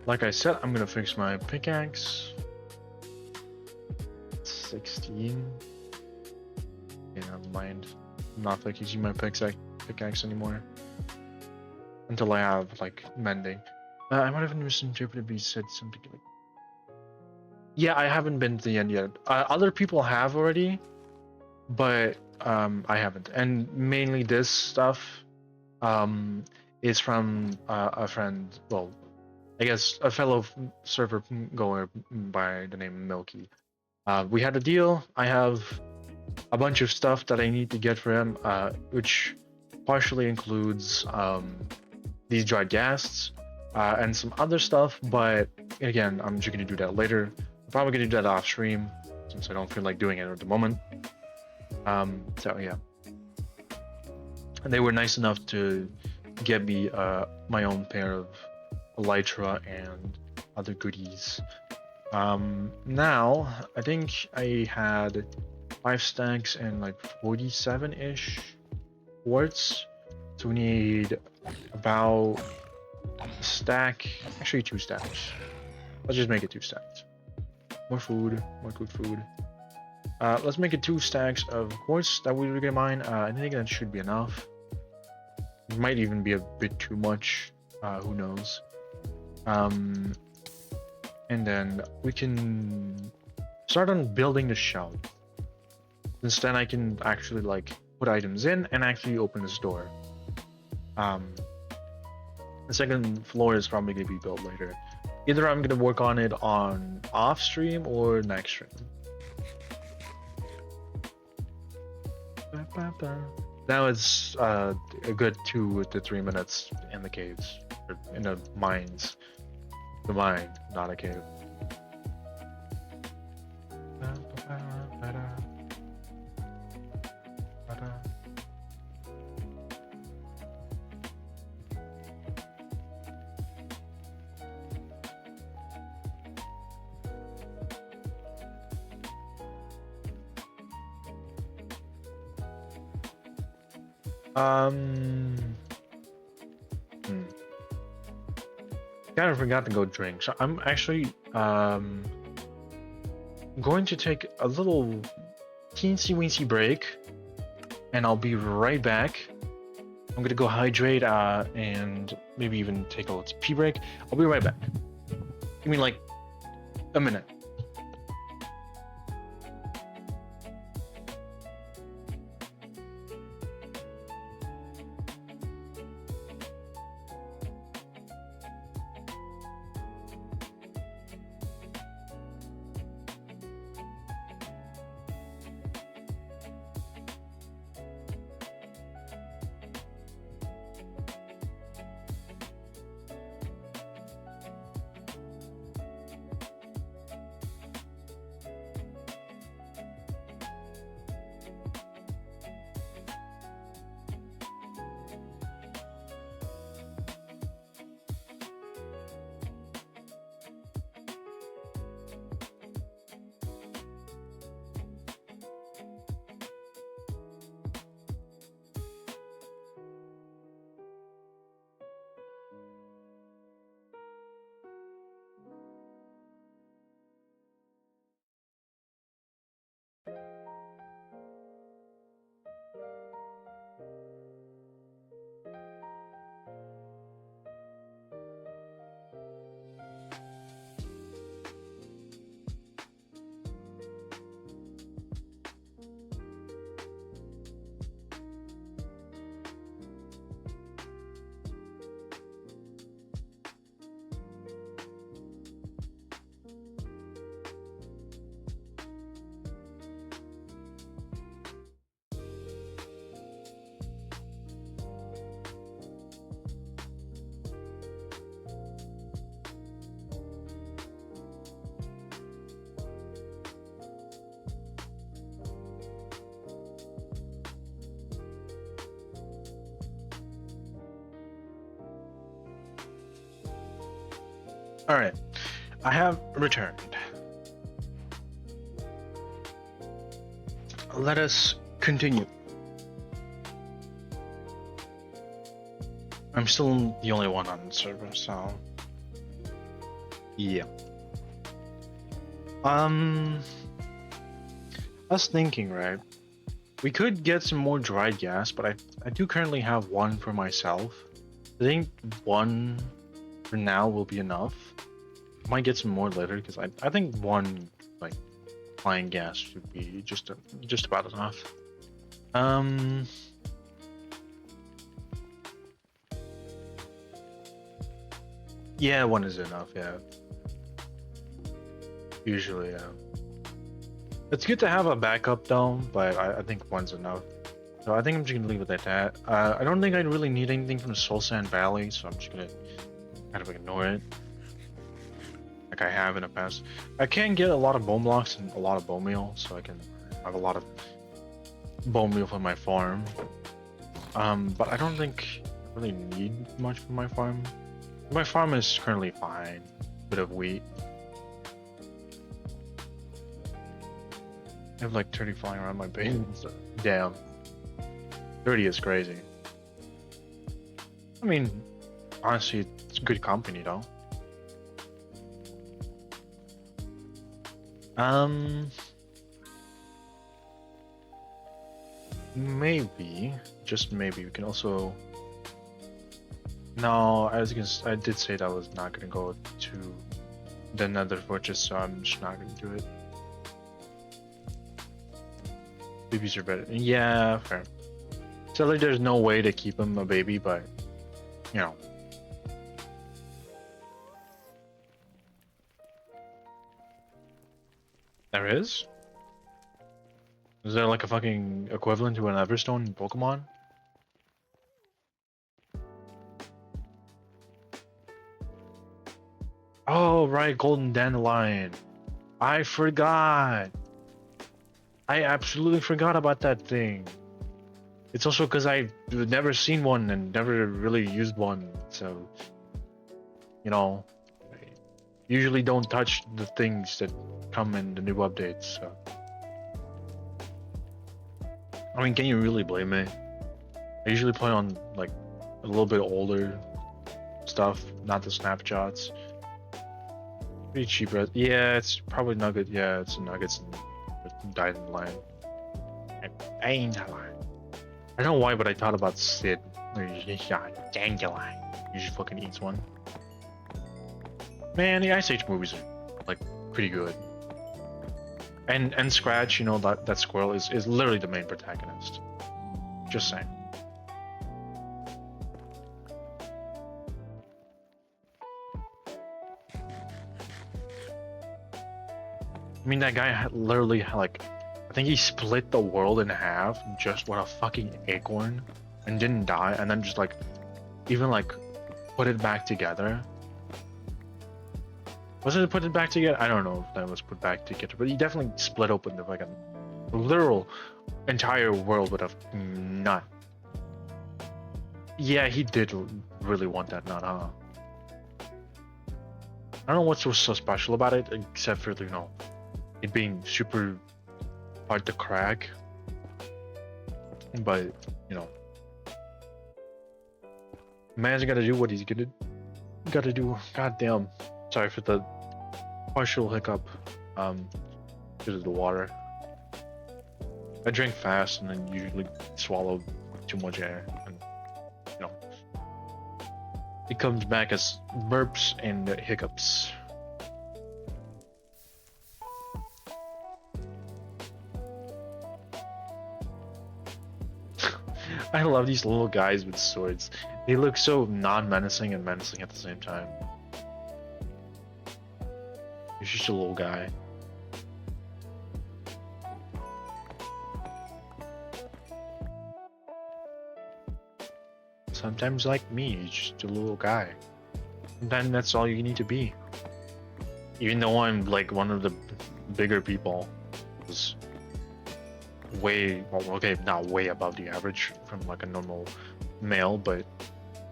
Like I said, I'm gonna fix my pickaxe. 16. Yeah, never mind. I'm not like using my pickaxe anymore until I have like mending. I might have misinterpreted, but he said something like, yeah, I haven't been to the end yet. Other people have already, but I haven't. And mainly this stuff is from a friend, well, I guess a fellow server goer by the name Milky. We had a deal. I have a bunch of stuff that I need to get for him, which partially includes these dried ghasts and some other stuff, but again, I'm just gonna do that later. I'm probably gonna do that off stream since I don't feel like doing it at the moment. So yeah. And they were nice enough to get me my own pair of elytra and other goodies. Now I think I had 5 stacks and like 47-ish quartz. So we need about a stack, actually 2 stacks. Let's just make it 2 stacks. More food, more good food. Let's make it 2 stacks of quartz that we're gonna mine. I think that should be enough. It might even be a bit too much. Who knows? And then we can start on building the shelf. Since then I can actually like put items in and actually open this door. The second floor is probably gonna be built later. Either I'm gonna work on it on off stream or next stream. Now it's a good 2 to 3 minutes in the caves, or in the mines. The mine, not a cave. Kind of forgot to go drink, so I'm actually going to take a little teensy-weensy break, and I'll be right back. I'm gonna go hydrate and maybe even take a little pee break. I'll be right back. Give me like a minute. All right, I have returned. Let us continue. I'm still the only one on the server, so yeah. I was thinking, right? We could get some more dried gas, but I do currently have 1 for myself. I think 1 for now will be enough. Might get some more later because I think 1 like flying gas should be just about enough. Yeah, 1 is enough. Yeah, usually, yeah. It's good to have a backup though, but I think 1's enough. So I think I'm just gonna leave it at that. I don't think I really need anything from the Soul Sand Valley, so I'm just gonna kind of ignore it, like I have in the past. I can get a lot of bone blocks and a lot of bone meal, so I can have a lot of bone meal for my farm. But I don't think I really need much for my farm. My farm is currently fine. Bit of wheat. I have like 30 flying around my base. Damn. 30 is crazy. I mean, honestly, it's good company though. Maybe, just maybe, we can also. No, I did say that I was not gonna go to the Nether Fortress, so I'm just not gonna do it. Babies are better. Yeah, fair. So like, there's no way to keep him a baby, but you know. There is? Is there like a fucking equivalent to an Everstone in Pokemon? Oh, right, Golden Dandelion. I forgot. I absolutely forgot about that thing. It's also because I've never seen one and never really used one, so you know, I usually don't touch the things that come in the new updates. So, I mean, can you really blame me? I usually play on like a little bit older stuff, not the snapshots. Pretty cheap, right? Yeah, it's probably Nugget. Yeah, it's Nuggets and Dandelion. Dandelion. I don't know why, but I thought about Sid. Dandelion. Usually fucking eats one. Man, the Ice Age movies are like pretty good. And Scratch, you know, that squirrel is literally the main protagonist. Just saying. I mean, that guy had literally like, I think he split the world in half just with a fucking acorn and didn't die, and then just like, even like, put it back together. Was it put it back together? I don't know if that was put back together, but he definitely split open the fucking literal entire world with a nut. Yeah, he did really want that nut, huh? I don't know what's so special about it, except for, you know, it being super hard to crack. But, you know, man's gotta do what he's gotta do. Goddamn. Sorry for the partial hiccup. Because of the water. I drink fast and then usually swallow too much air, and you know, it comes back as burps and hiccups. I love these little guys with swords. They look so non-menacing and menacing at the same time. He's just a little guy. Sometimes, like me, he's just a little guy. Sometimes that's all you need to be. Even though I'm like one of the bigger people, is way, well, okay, not way above the average from like a normal male, but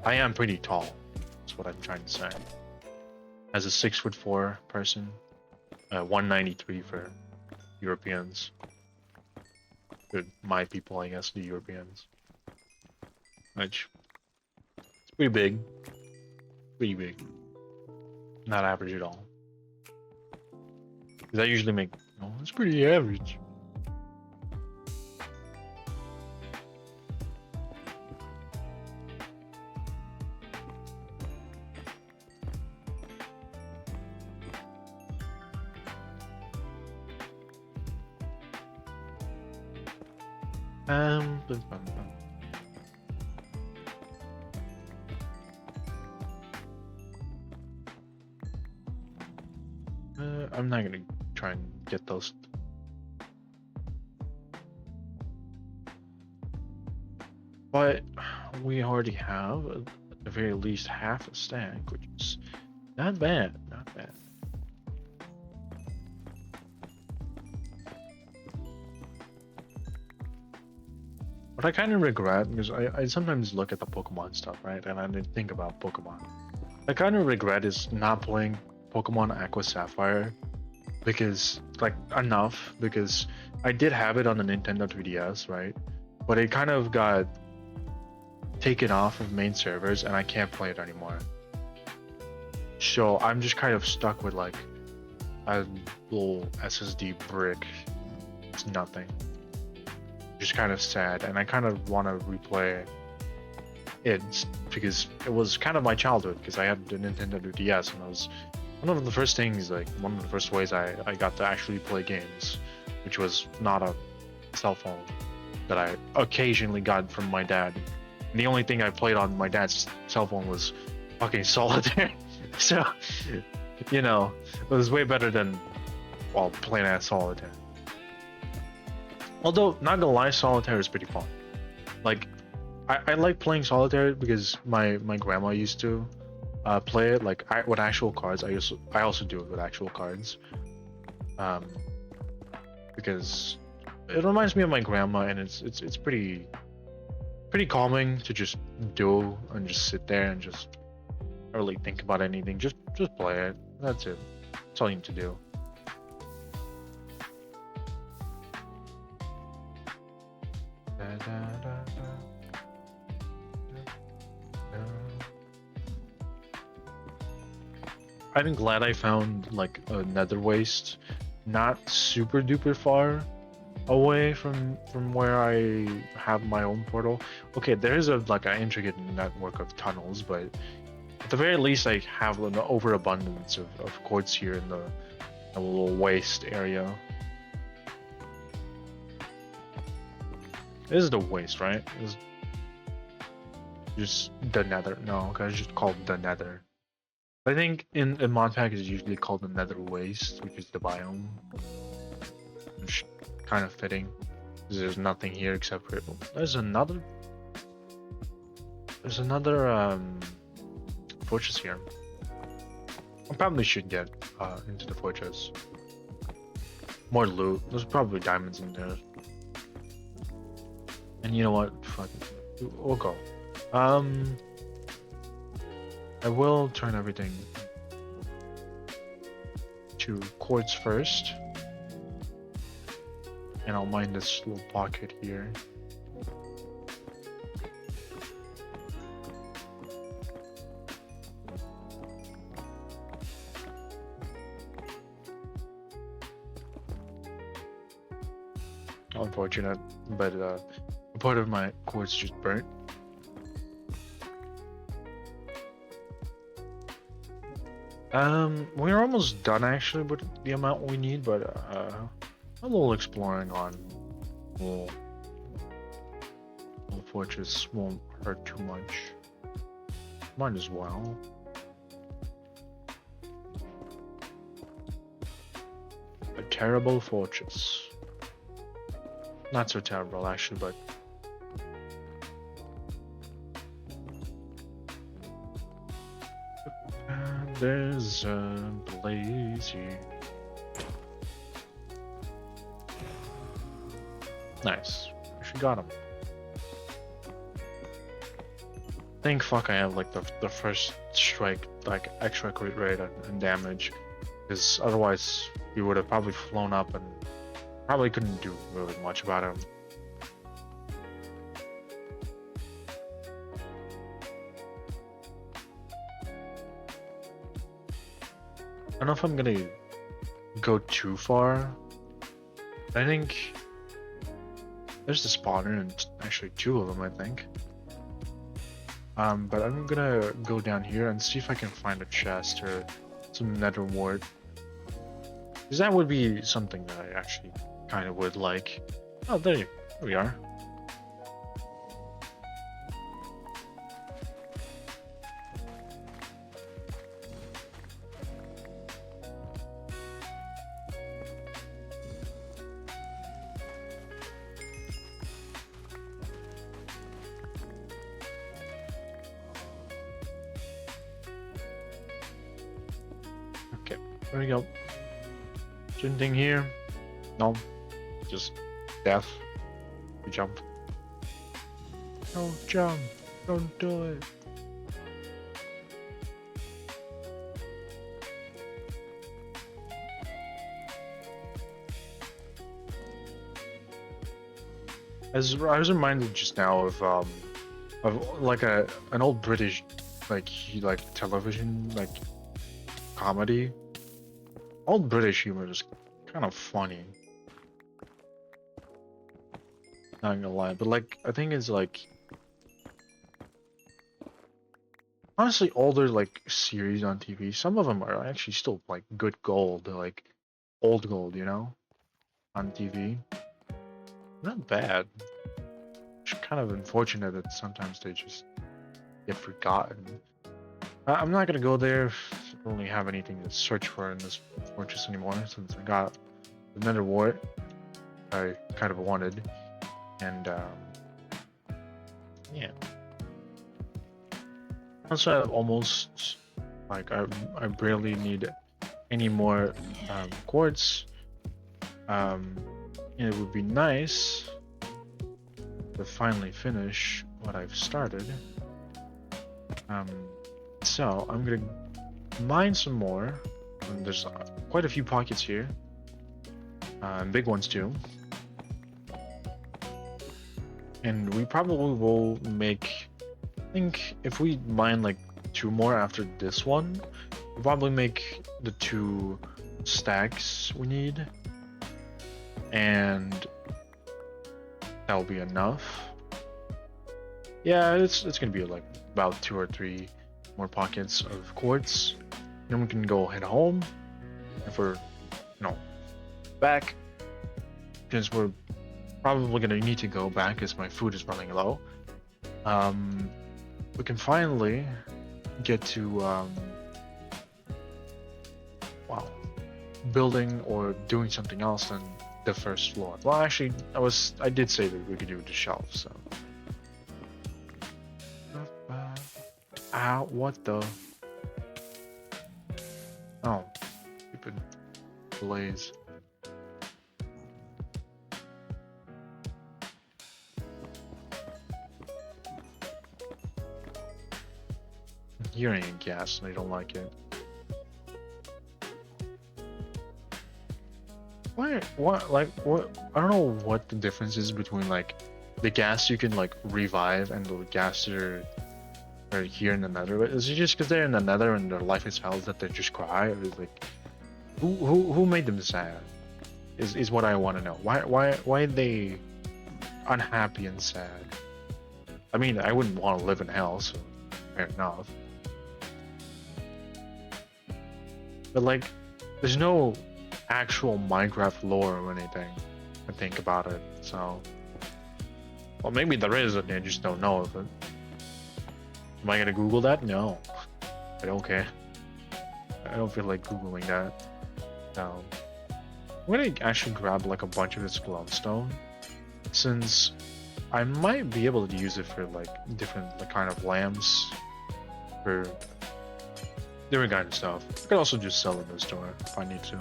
I am pretty tall. That's what I'm trying to say. As a 6'4" person, 193 for Europeans. Good, my people, I guess, the Europeans. Which, it's pretty big. Pretty big. Not average at all. Because I usually make, oh, it's pretty average. Bum, bum, bum. I'm not gonna try and get those. But we already have at the very least half a stack, which is not bad, not bad. But I kind of regret because I sometimes look at the Pokemon stuff, right? And I didn't think about Pokemon. I kind of regret is not playing Pokemon Aqua Sapphire because, like, enough because I did have it on the Nintendo 3DS, right? But it kind of got taken off of main servers and I can't play it anymore. So I'm just kind of stuck with like a little SSD brick. It's nothing. Just kind of sad, and I kind of want to replay it because it was kind of my childhood because I had the Nintendo 3DS and it was one of the first things, like one of the first ways I got to actually play games, which was not a cell phone that I occasionally got from my dad. And the only thing I played on my dad's cell phone was fucking Solitaire. So, you know, it was way better than, well, playing at Solitaire. Although, not gonna lie, Solitaire is pretty fun. Like, I like playing Solitaire because my grandma used to play it like with actual cards. I also do it with actual cards, because it reminds me of my grandma, and it's pretty calming to just do and just sit there and just not really think about anything. Just play it. That's it. That's all you need to do. I'm glad I found like a nether waste, not super duper far away from where I have my own portal. Okay, there is a like an intricate network of tunnels, but at the very least I have an overabundance of quartz here in the little waste area. This is the waste, right? This is just the nether. No, okay, it's just called the nether. I think in mod pack is usually called the nether waste, which is the biome. Which kind of fitting. There's nothing here except for there's another fortress here. I probably should get into the fortress. More loot. There's probably diamonds in there. And you know what? Fuck it. We'll go. I will turn everything to quartz first. And I'll mine this little pocket here. Unfortunate, but a part of my quartz just burnt. We're almost done actually with the amount we need, but a little exploring on little fortress won't hurt too much. Might as well. A terrible fortress. Not so terrible actually, but there's a blaze here. Nice. She got him. Thank fuck I have like the first strike like extra crit rate and damage, because otherwise we would have probably flown up and probably couldn't do really much about him. I don't know if I'm gonna go too far. I think there's the spawner and actually two of them, I think. But I'm gonna go down here and see if I can find a chest or some nether wart. Because that would be something that I actually kind of would like. Oh, there we are. There we go. Anything here? No. Just death. You jump. Don't jump. Don't do it. As I was reminded just now of like an old British like television like comedy. Old British humor is kind of funny. Not gonna lie, but like I think it's like honestly older like series on TV. Some of them are actually still like good gold, like old gold, you know, on TV. Not bad. It's kind of unfortunate that sometimes they just get forgotten. I'm not gonna go there. I don't really have anything to search for in this fortress anymore since I got the Nether Wart I kind of wanted, and yeah. Also, I almost like I barely need any more quartz. It would be nice to finally finish what I've started. So I'm gonna mine some more. And there's quite a few pockets here, big ones too. And we probably will make. I think if we mine like 2 more after this one, we'll probably make the 2 stacks we need, and that'll be enough. Yeah, it's gonna be like about 2 or 3 more pockets of quartz. Then we can go head home if we're, back, because we're probably gonna need to go back as my food is running low. We can finally get to wow, building or doing something else than the first floor. Well, actually, I did say that we could do the shelf, so. Ow, what the? Oh, stupid blaze. I'm hearing a gas and I don't like it. What, I don't know what the difference is between like the gas you can like revive and the gas that are here in the nether. Is it just because they're in the nether and their life is hell that they just cry, or is like who made them sad? Is what I want to know. Why are they unhappy and sad? I mean, I wouldn't want to live in hell, so fair enough. But like, there's no actual Minecraft lore or anything. I think about it, so. Well, maybe there is, and I just don't know of it. Am I gonna Google that? No. I don't care. I don't feel like Googling that. No. I'm gonna actually grab like a bunch of this glowstone, since I might be able to use it for like different like, kind of lamps, for different kind of stuff. I could also just sell it in the store if I need to.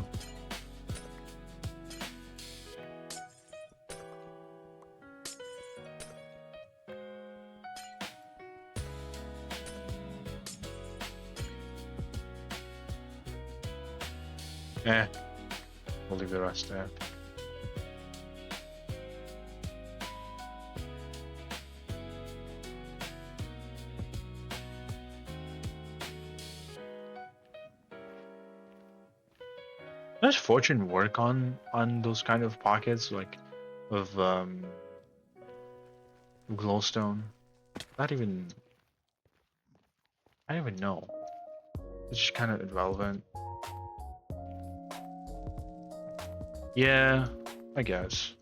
We'll leave the rest there. Does Fortune work on those kind of pockets, like of glowstone? I don't even know. It's just kind of irrelevant. Yeah, I guess.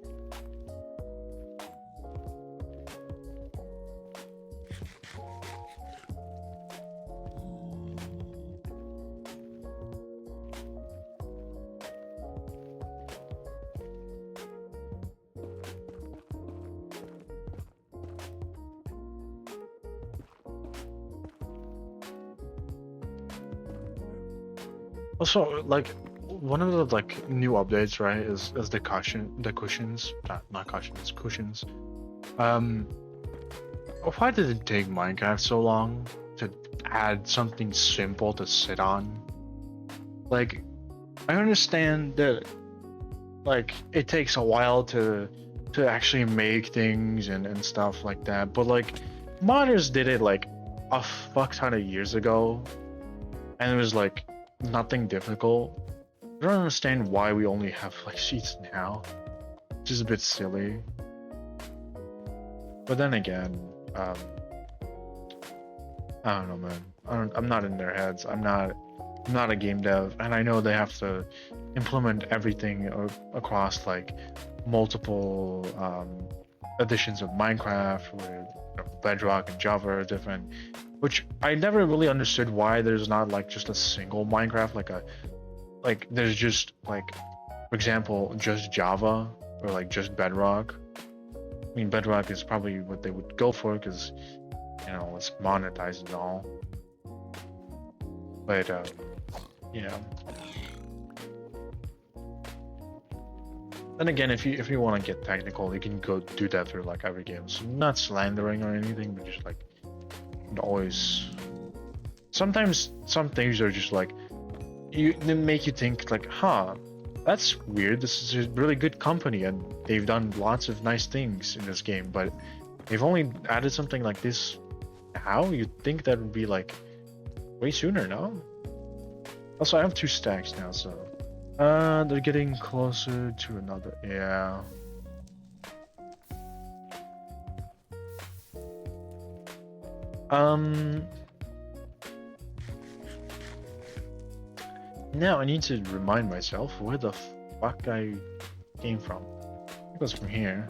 Also, like one of the like new updates, right, is the cushions, not cushions, cushions. Um, why did it take Minecraft so long to add something simple to sit on? Like, I understand that like it takes a while to actually make things and stuff like that, but like modders did it like a fuck ton of years ago, and it was like nothing difficult. I don't understand why we only have like sheets now. It's just a bit silly. But then again, um, I don't know, man. I'm not in their heads. I'm not a game dev, and I know they have to implement everything across like multiple editions of Minecraft with Bedrock and Java are different. Which I never really understood why there's not like just a single Minecraft, like there's just like, for example, just Java or like just Bedrock. I mean, Bedrock is probably what they would go for because you know it's monetized and all. But you know, then again, if you want to get technical, you can go do that through like every game. So not slandering or anything, but just like always. Sometimes some things are just like they make you think like, huh, that's weird. This is a really good company and they've done lots of nice things in this game, but they've only added something like this now. You'd think that would be like way sooner, no? Also, I have 2 stacks now, so they're getting closer to another. Yeah. Um. Now I need to remind myself where the fuck I came from. It was from here.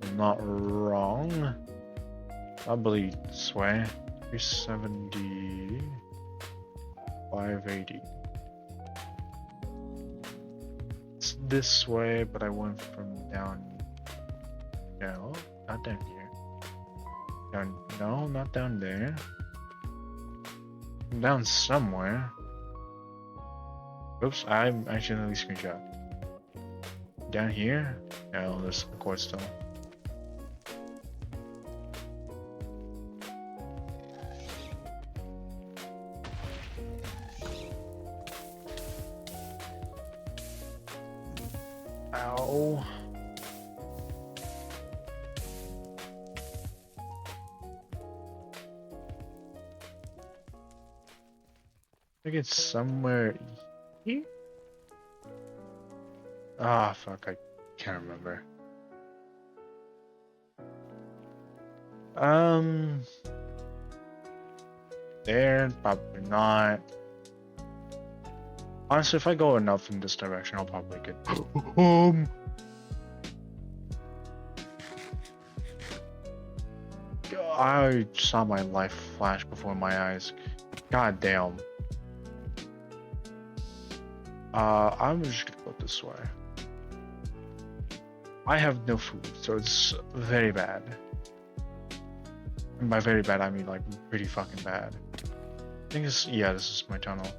I'm not wrong. I believe this way. 370, 580. It's this way, but I went from down. No, not down here. Down. No, not down there. I'm down somewhere. Oops, I accidentally screenshot. Down here? No, there's the quartz stone. Ow. I think it's somewhere here? Ah, fuck, I can't remember. There, probably not. Honestly, if I go enough in this direction, I'll probably get I saw my life flash before my eyes. God damn. I'm just gonna go this way. I have no food, so it's very bad. And by very bad, I mean like pretty fucking bad. I think this, yeah, this is my tunnel.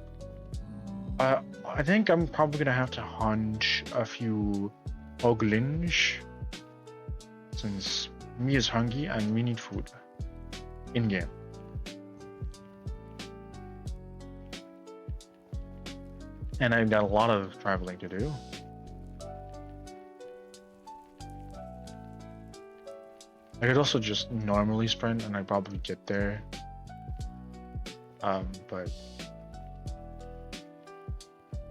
I think I'm probably gonna have to hunch a few hoglins since me is hungry and we need food in game. And I've got a lot of traveling to do. I could also just normally sprint and I'd probably get there. But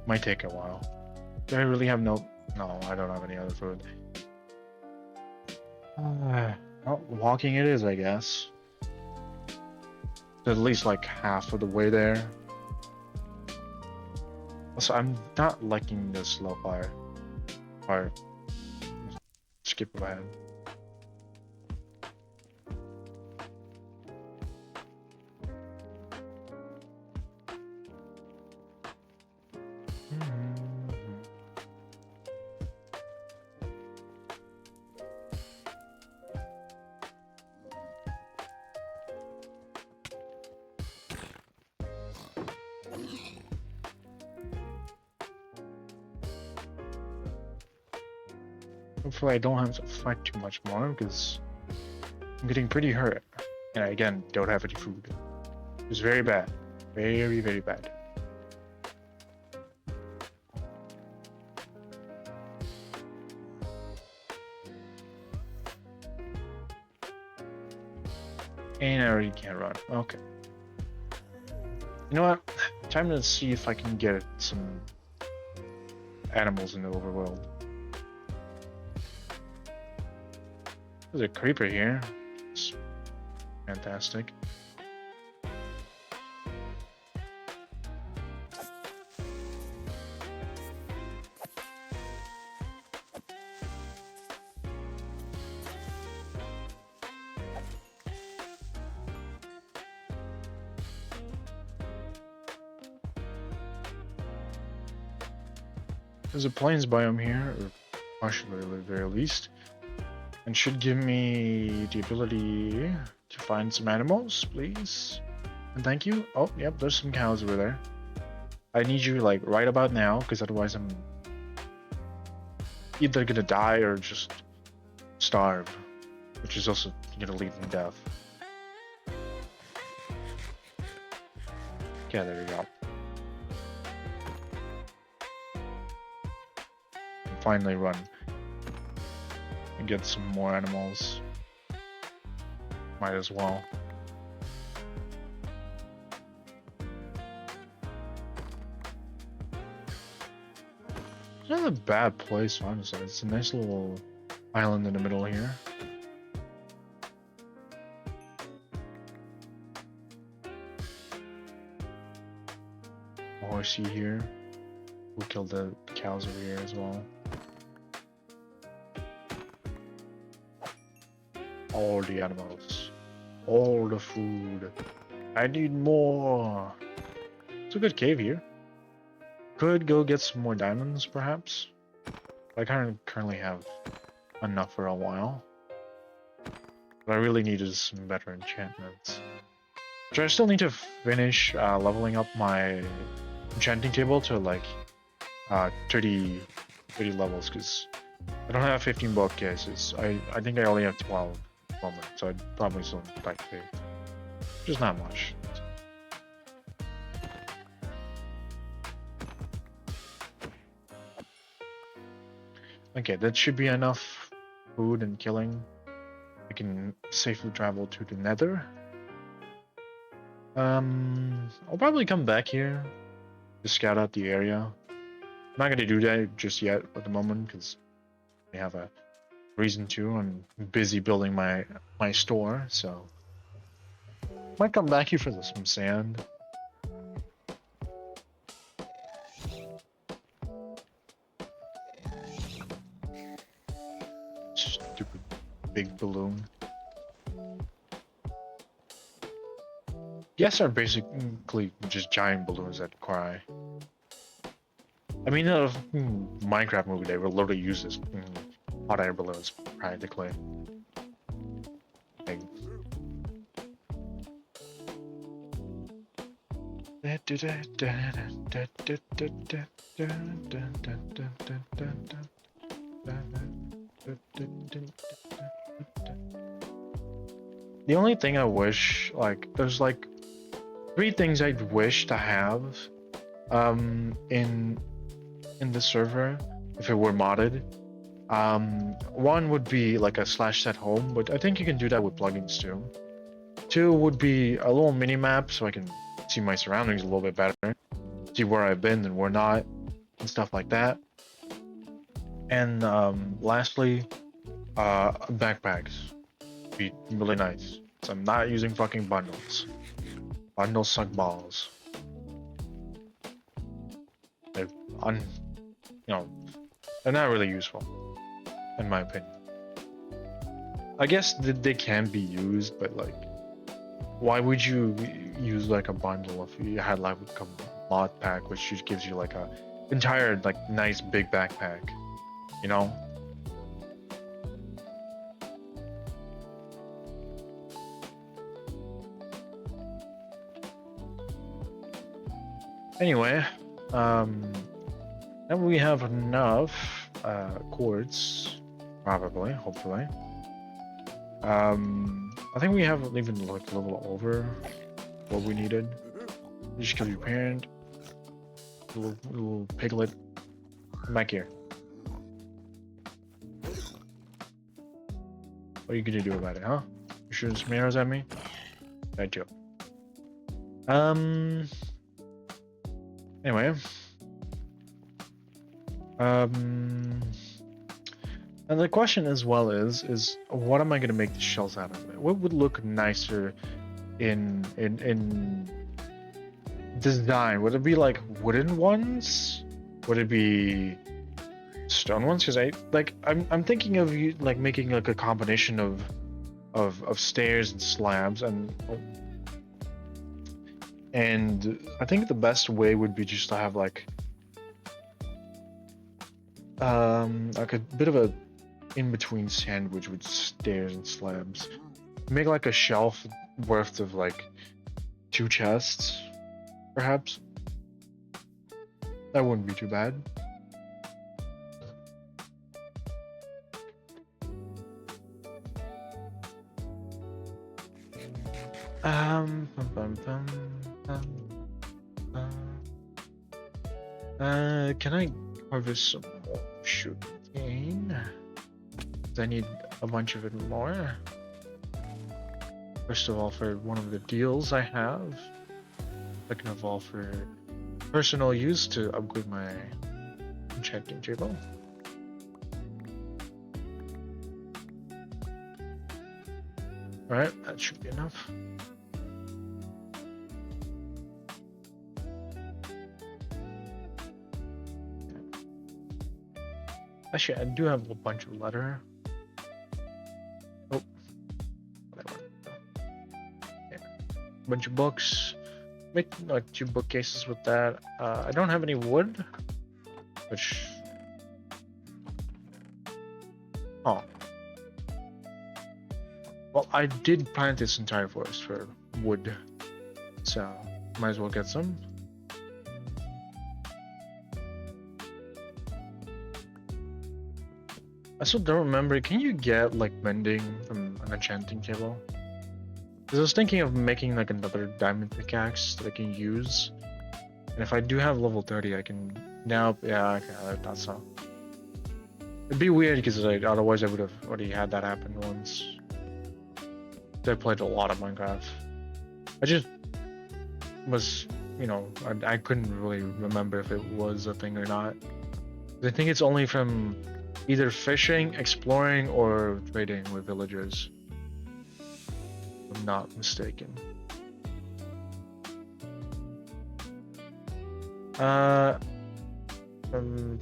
might take a while. Do I really have no, I don't have any other food. Well, walking it is, I guess. At least like half of the way there. Also, I'm not liking the slow fire part. Skip ahead. Hopefully I don't have to fight too much more because I'm getting pretty hurt. And I, again, don't have any food. It's very bad. Very, very bad. And I already can't run. Okay. You know what? Time to see if I can get some animals in the overworld. There's a creeper here. It's fantastic. There's a plains biome here, or partially at the very least, and should give me the ability to find some animals, please. And thank you. Oh, yep, there's some cows over there. I need you like right about now, because otherwise I'm either gonna die or just starve, which is also gonna lead me to death. Yeah, there we go. Finally run and get some more animals. Might as well. It's not a bad place, honestly. It's a nice little island in the middle here. A horsey here. We'll kill the cows over here as well. All the animals. All the food. I need more. It's a good cave here. Could go get some more diamonds, perhaps. I currently have enough for a while. What I really need is some better enchantments. Which I still need to finish leveling up my enchanting table to like 30 levels, because I don't have 15 bookcases. I think I only have 12 at the moment, so I'd probably still like to, which is not much. Okay, that should be enough food and killing. I can safely travel to the Nether. I'll probably come back here to scout out the area. I'm not gonna do that just yet at the moment because I have a reason to. I'm busy building my store, so might come back here for some sand. Stupid big balloon. Yes, are basically just giant balloons that cry. I mean, in a Minecraft movie, they will literally use this hot air balloons practically. Like, the only thing I wish, like, there's like 3 things I'd wish to have in the server if it were modded. One would be like a /set home, but I think you can do that with plugins too. 2 would be a little mini map so I can see my surroundings a little bit better, see where I've been and where not, and stuff like that. And lastly, backpacks. Be really nice. So I'm not using fucking bundles. Bundles suck balls. They're they're not really useful, in my opinion. I guess they can be used, but like, why would you use like a bundle if you had like a mod pack, which just gives you like a entire like nice big backpack, you know? Anyway, now we have enough quartz. Probably, hopefully. I think we have even like a level over what we needed. Just kill your parent. Little piglet. Come back here. What are you gonna do about it, huh? You shooting some arrows at me? Bad joke. Anyway. And the question as well is what am I gonna make the shells out of? What would look nicer in design? Would it be like wooden ones? Would it be stone ones? Because I'm thinking of you like making like a combination of stairs and slabs and I think the best way would be just to have like a bit of a in-between sandwich with stairs and slabs. Make like a shelf worth of like 2 chests, perhaps. That wouldn't be too bad. Can I harvest some more sugarcane? I need a bunch of it more. First of all, for one of the deals I have. Second of all, for personal use to upgrade my enchanting table. Alright, that should be enough. Actually, I do have a bunch of leather. Oh, whatever. Yeah. Bunch of books. Make like 2 bookcases with that. I don't have any wood, which. Oh. Well, I did plant this entire forest for wood, so might as well get some. I still don't remember, can you get like mending from an enchanting table? Because I was thinking of making like another diamond pickaxe that I can use. And if I do have level 30, I can now, yeah, okay, I thought so. It'd be weird because otherwise I would have already had that happen once. I played a lot of Minecraft. I just was, you know, I couldn't really remember if it was a thing or not. I think it's only from either fishing, exploring, or trading with villagers. If I'm not mistaken. From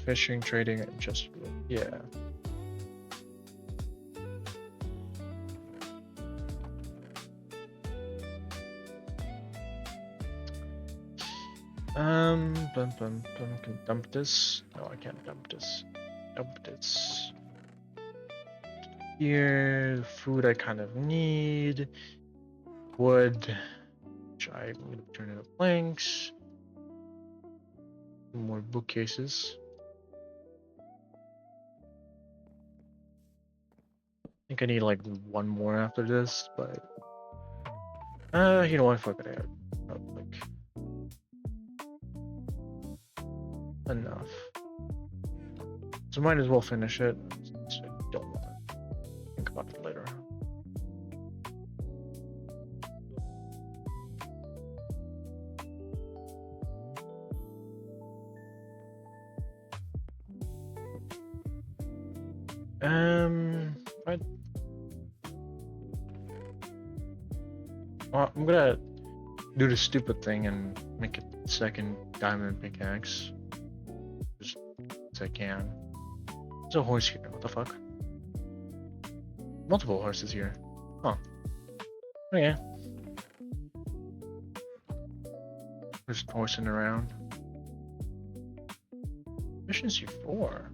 fishing, trading, and just yeah. Can dump this? No, I can't dump this. Dump this. Here, food I kind of need. Wood, which I'm gonna turn into planks. More bookcases. I think I need like 1 more after this, but you know what? Fuck it. Like enough. So might as well finish it. I don't want to think about it later. Right. Well, I'm gonna do the stupid thing and make a second diamond pickaxe. Just as I can. There's a horse here, what the fuck? Multiple horses here. Huh. Okay. Just horsing around. Efficiency 4.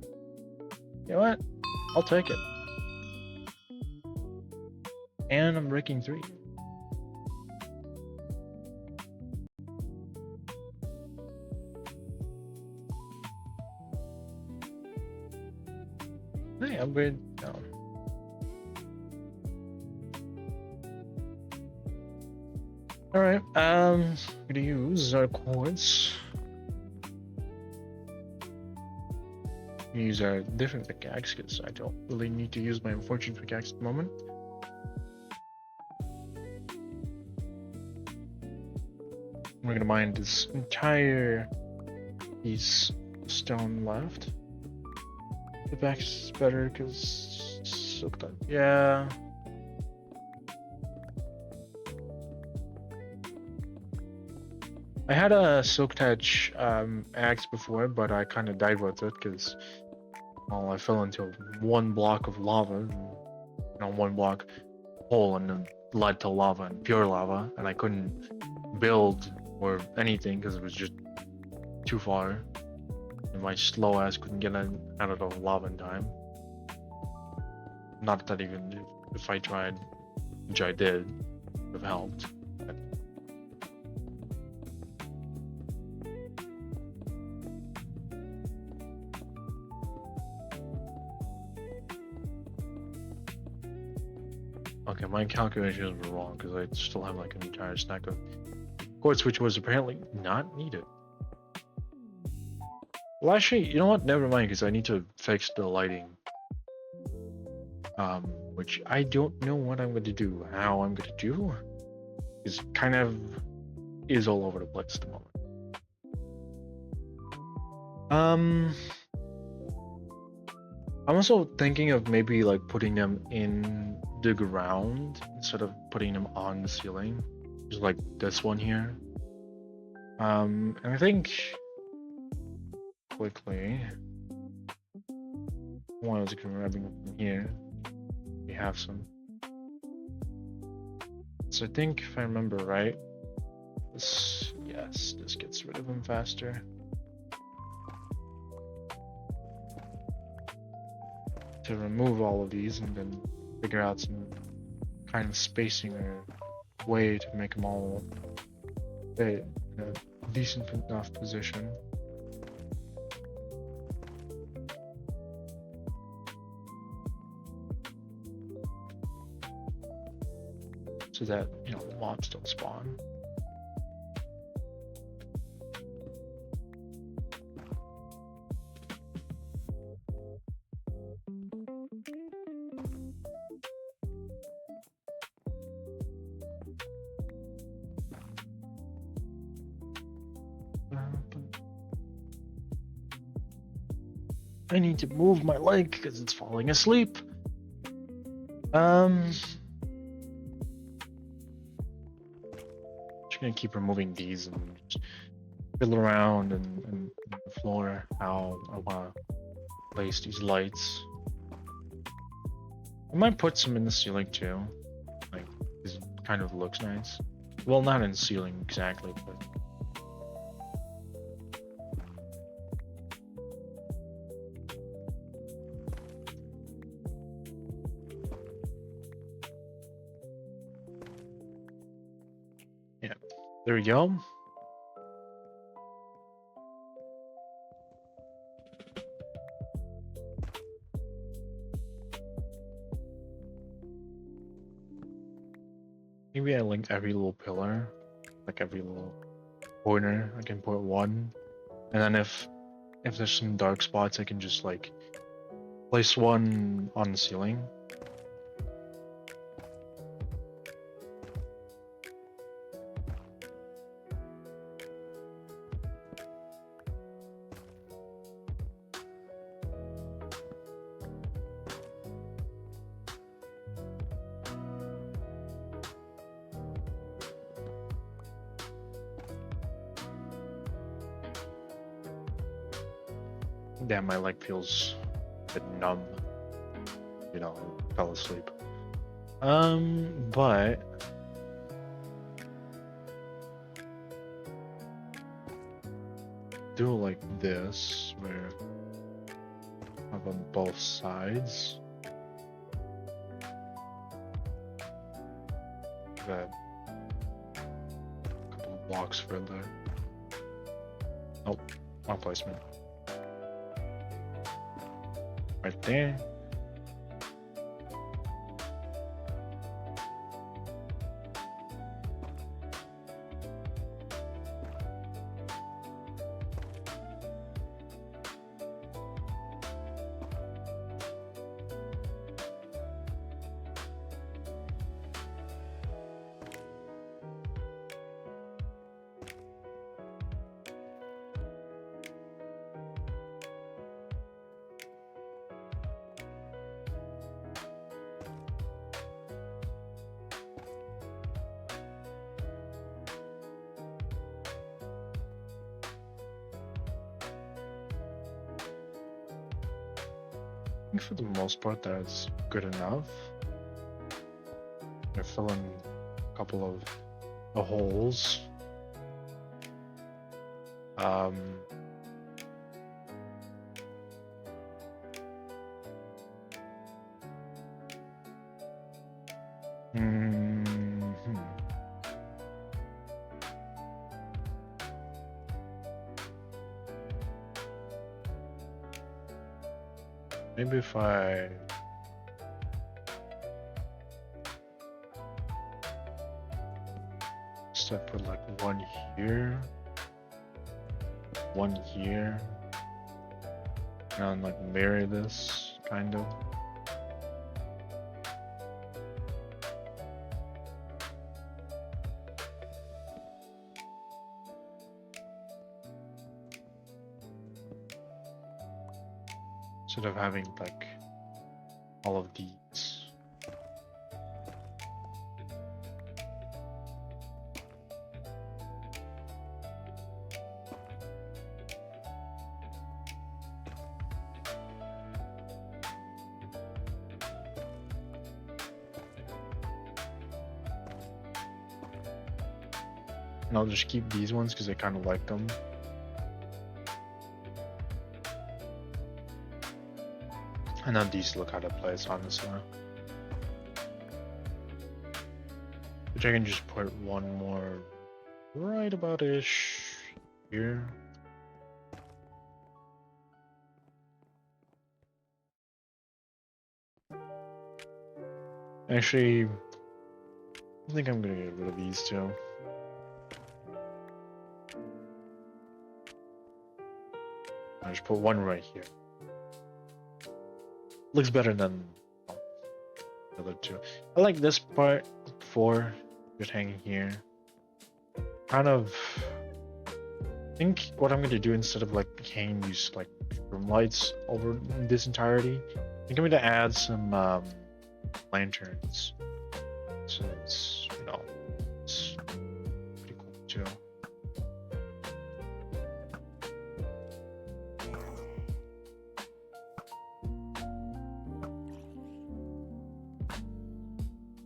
You know what? I'll take it. And I'm breaking 3. Okay, upgrade down. Alright, I'm gonna use our quartz. Use a different pickaxe because I don't really need to use my unfortunate pickaxe at the moment. We're gonna mine this entire piece of stone left. The back is better because soaked up. Yeah. I had a silk touch axe before, but I kind of died with it because, well, I fell into one block of lava, and, one block hole, and then led to lava and pure lava, and I couldn't build or anything because it was just too far, and my slow ass couldn't get out of the lava in time. Not that even if I tried, which I did, would have helped. Okay, my calculations were wrong because I still have like an entire stack of quartz, which was apparently not needed. Well, actually, you know what? Never mind, because I need to fix the lighting. Which I don't know what I'm going to do, how I'm going to do. It's kind of is all over the place at the moment. I'm also thinking of maybe like putting them in the ground instead of putting them on the ceiling, just like this one here. And I think quickly, one is grabbing from here. We have some. So I think if I remember right, this gets rid of them faster. To remove all of these and then figure out some kind of spacing or way to make them all fit in a decent enough position. So that, the mobs don't spawn. I need to move my leg because it's falling asleep. Just gonna keep removing these and just fiddle around and the floor how I wanna place these lights. I might put some in the ceiling too. Like, this kind of looks nice. Well, not in the ceiling exactly, but yeah, there we go. Maybe I link every little pillar, like every little corner. I can put one, and then if there's some dark spots, I can just like place one on the ceiling. Damn, my leg feels a bit numb. I fell asleep. But do it like this, where up on both sides. That couple of blocks further. Nope, wrong placement. Right there. think for the most part that's good enough. I fill in a couple of the holes. Maybe if I put like one here, one here, and like marry this kind of. Instead of having like all of these. And I'll just keep these ones because I kind of like them. And now these look out of place, honestly. Which I can just put one more right about ish here. Actually, I think I'm gonna get rid of these two. I just put one right here. Looks better than the other two. I like this part for just hanging here. Kind of think what I'm gonna do instead of like hanging these like room lights over this entirety, I'm going to add some lanterns. So it's, you know, it's pretty cool too.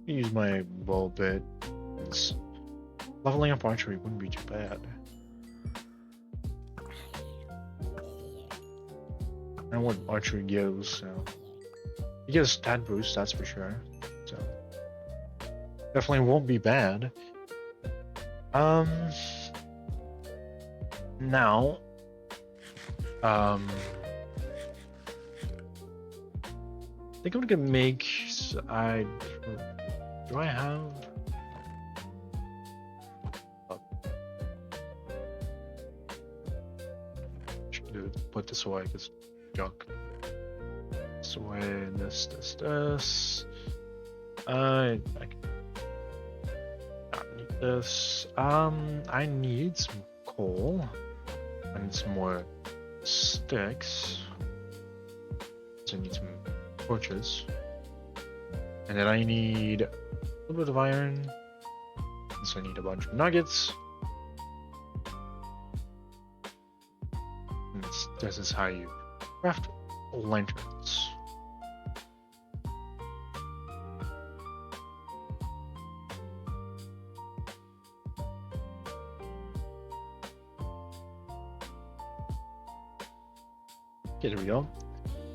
Use my bow bit. It's leveling up archery wouldn't be too bad. And what archery gives, so it gives stat boost, that's for sure. So definitely won't be bad. Now, I think I'm gonna make. Do I have? Should put this away because junk. This away. This. I can not need this. I need some coal. I need some more sticks. So I need some torches. And then I need a little bit of iron. So I need a bunch of nuggets. And this is how you craft lanterns. Okay, there we go.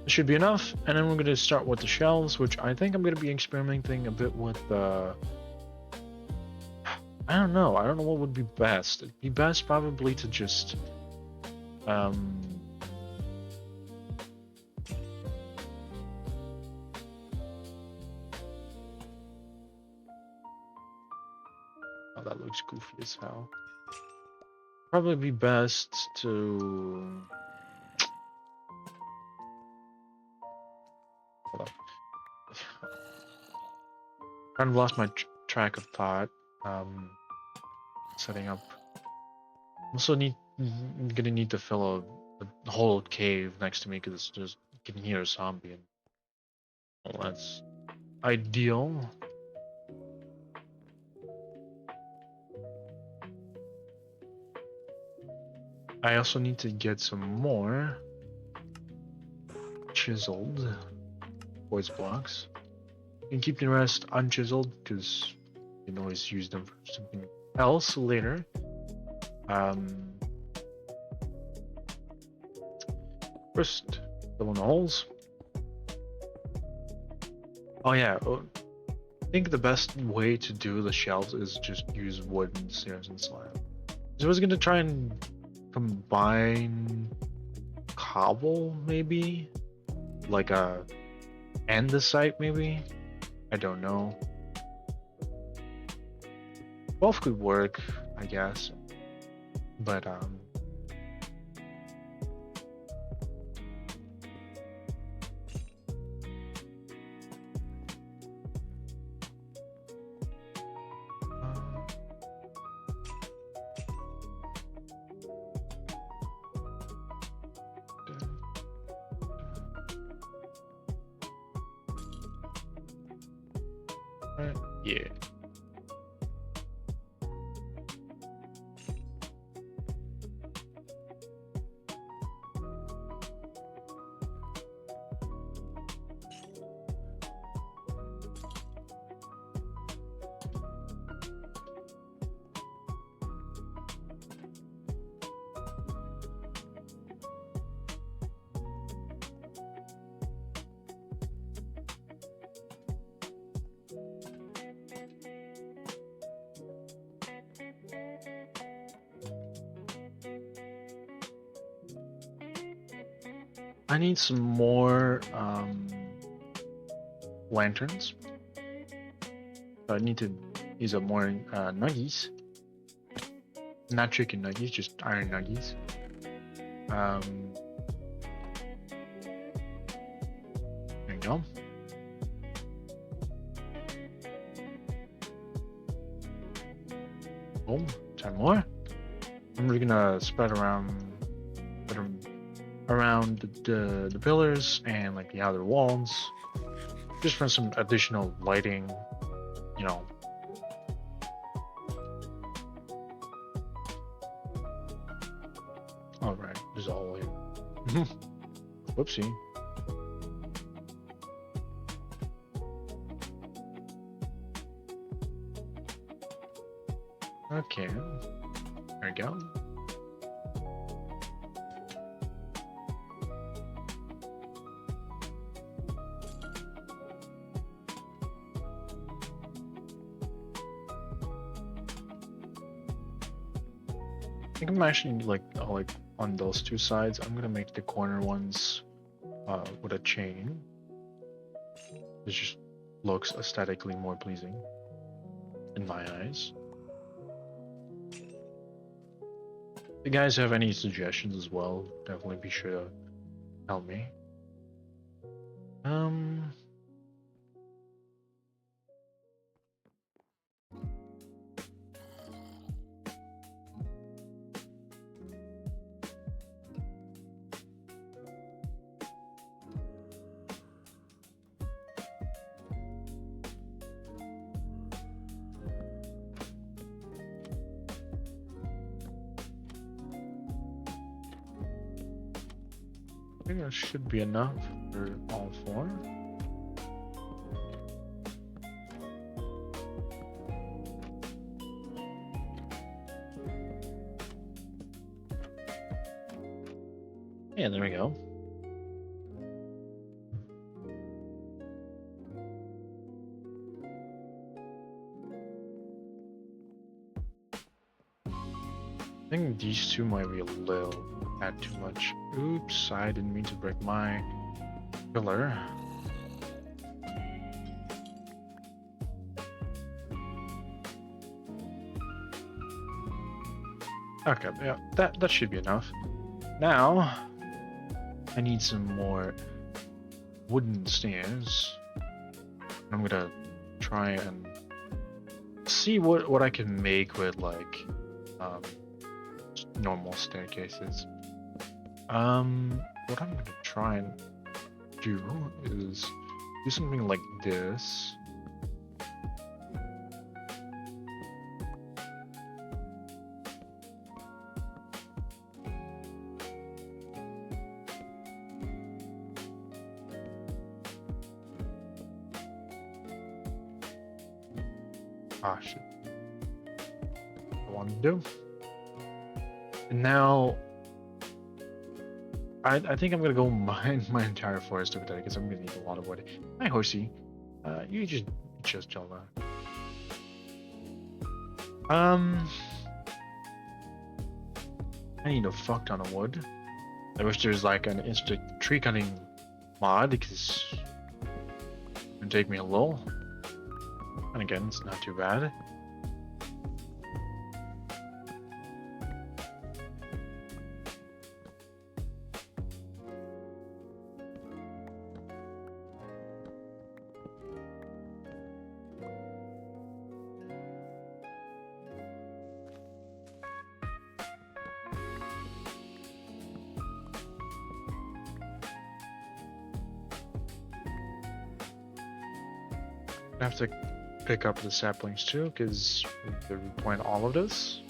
This should be enough, and then we're going to start with the shelves, which I think I'm going to be experimenting a bit with. I don't know what would be best. It'd be best probably to just oh, that looks goofy as hell. Probably be best to kind of lost my track of thought. Setting up. Also gonna need to fill a whole cave next to me because there's you can hear a zombie. And, well, that's ideal. I also need to get some more chiseled. quartz blocks. You can keep the rest unchiseled because you can always use them for something else later. First, fill in the holes. Oh yeah, I think the best way to do the shelves is just use wooden stairs and slab. So I was gonna try and combine cobble maybe, like a andesite maybe. I don't know. Both could work, I guess, but yeah. I need some more lanterns. So I need to use up more nuggies. Not chicken nuggies, just iron nuggies. There you go. Boom, 10 more. I'm really gonna spread around the pillars and like the outer walls, just for some additional lighting, you know. All right, there's all in. Whoopsie. Okay, there we go. I think I'm actually like on those two sides. I'm gonna make the corner ones with a chain. It just looks aesthetically more pleasing in my eyes. If you guys have any suggestions as well, definitely be sure to tell me. I think that should be enough for all four. Yeah, there we go. I think these two might be a little add too much. Oops, I didn't mean to break my pillar. Okay, yeah, that should be enough. Now, I need some more wooden stairs. I'm gonna try and see what I can make with like normal staircases. What I'm gonna try and do is do something like this. Ah, shit. I want to do. And now, I think I'm gonna go mine my entire forest over there because I'm gonna need a lot of wood. Hi, horsey. You just chill there. I need a fuck ton of wood. I wish there's like an instant tree cutting mod because it would take me a little. And again, it's not too bad. I have to pick up the saplings too, because we replant all of this.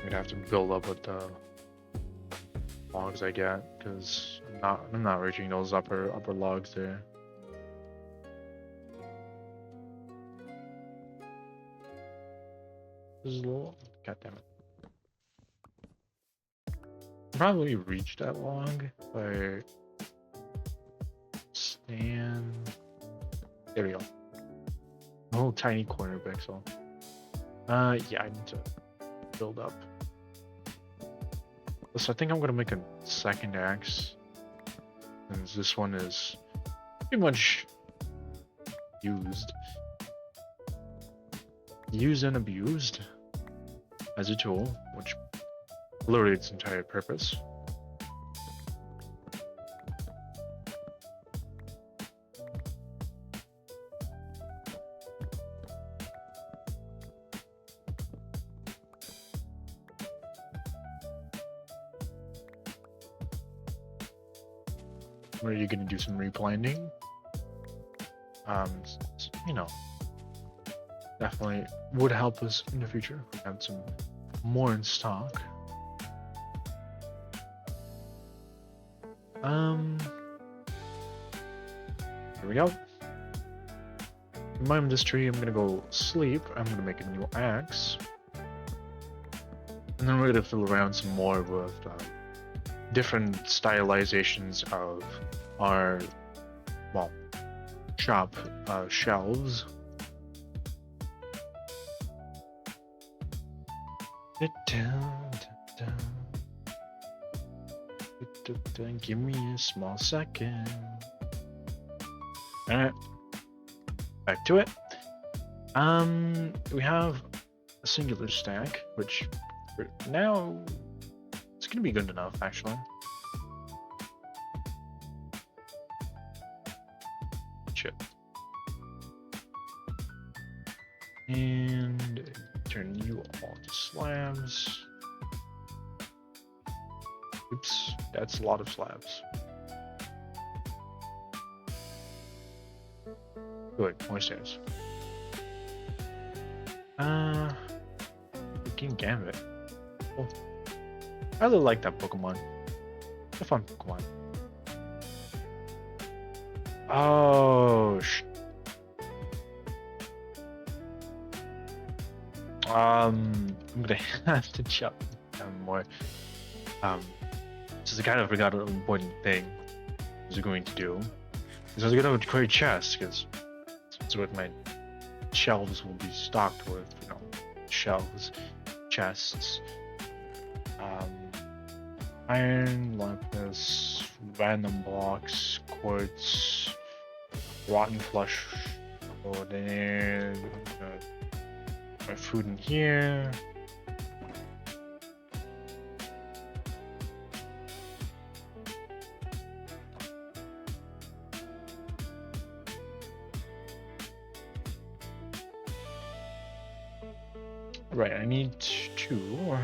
I'd have to build up with the logs I get, because I'm not reaching those upper logs there. This is a little. God damn it. Probably reach that long by stand. There we go. A little tiny corner pixel. Yeah, I need to build up. So I think I'm gonna make a second axe, since this one is pretty much used and abused as a tool, which literally its entire purpose. Where you're gonna do some replanting. You know, definitely would help us in the future. We have some more in stock. Here we go. Mine this tree, I'm gonna go sleep. I'm gonna make a new axe. And then we're gonna fill around some more with different stylizations of our, well, shop shelves. Give me a small second. Alright, back to it. We have a singular stack, which for now it's gonna be good enough actually. Shit. And turn you all to slabs. Oops, that's a lot of slabs. Good, more stairs. Freaking Gambit. Oh. I really like that Pokemon. It's a fun Pokemon. Oh, I'm gonna have to chop down more. This is kind of forgot an important thing I was going to do. Is I was gonna create chests, because that's what my shelves will be stocked with, you know, shelves, chests, iron, lapis, random blocks, quartz, rotten flesh, then my food in here. Right, I need to.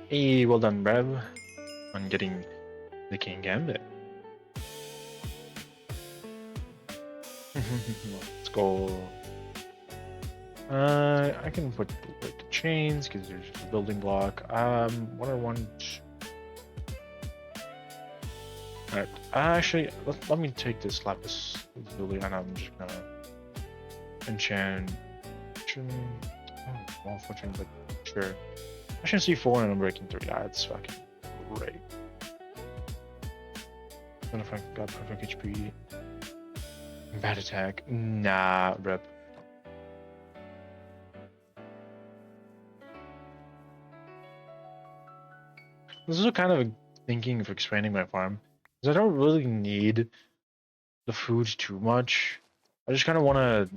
Hey, well done, Rev, on getting the King Gambit. Let's go. I can put the chains because there's a building block. What I want. Actually, let me take this lapis lazuli, and I'm just gonna enchant. Well, fortune, but sure. I should see 4 and I'm breaking 3. That's fucking great. What if I got perfect HP? Bad attack. Nah, rep. This is kind of thinking of expanding my farm. Because I don't really need the food too much. I just kind of want to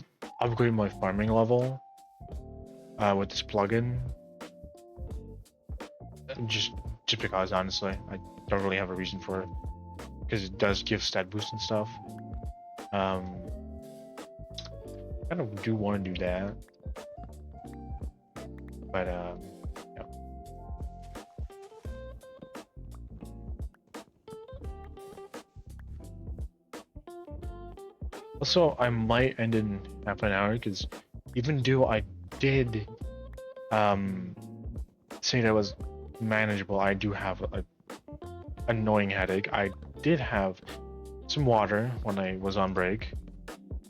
upgrade my farming level with this plugin. Just because, honestly, I don't really have a reason for it. Because it does give stat boost and stuff. I kind of do want to do that. But, yeah. Also, I might end in half an hour because even though I did say that was manageable, I do have a annoying headache. I did have some water when I was on break,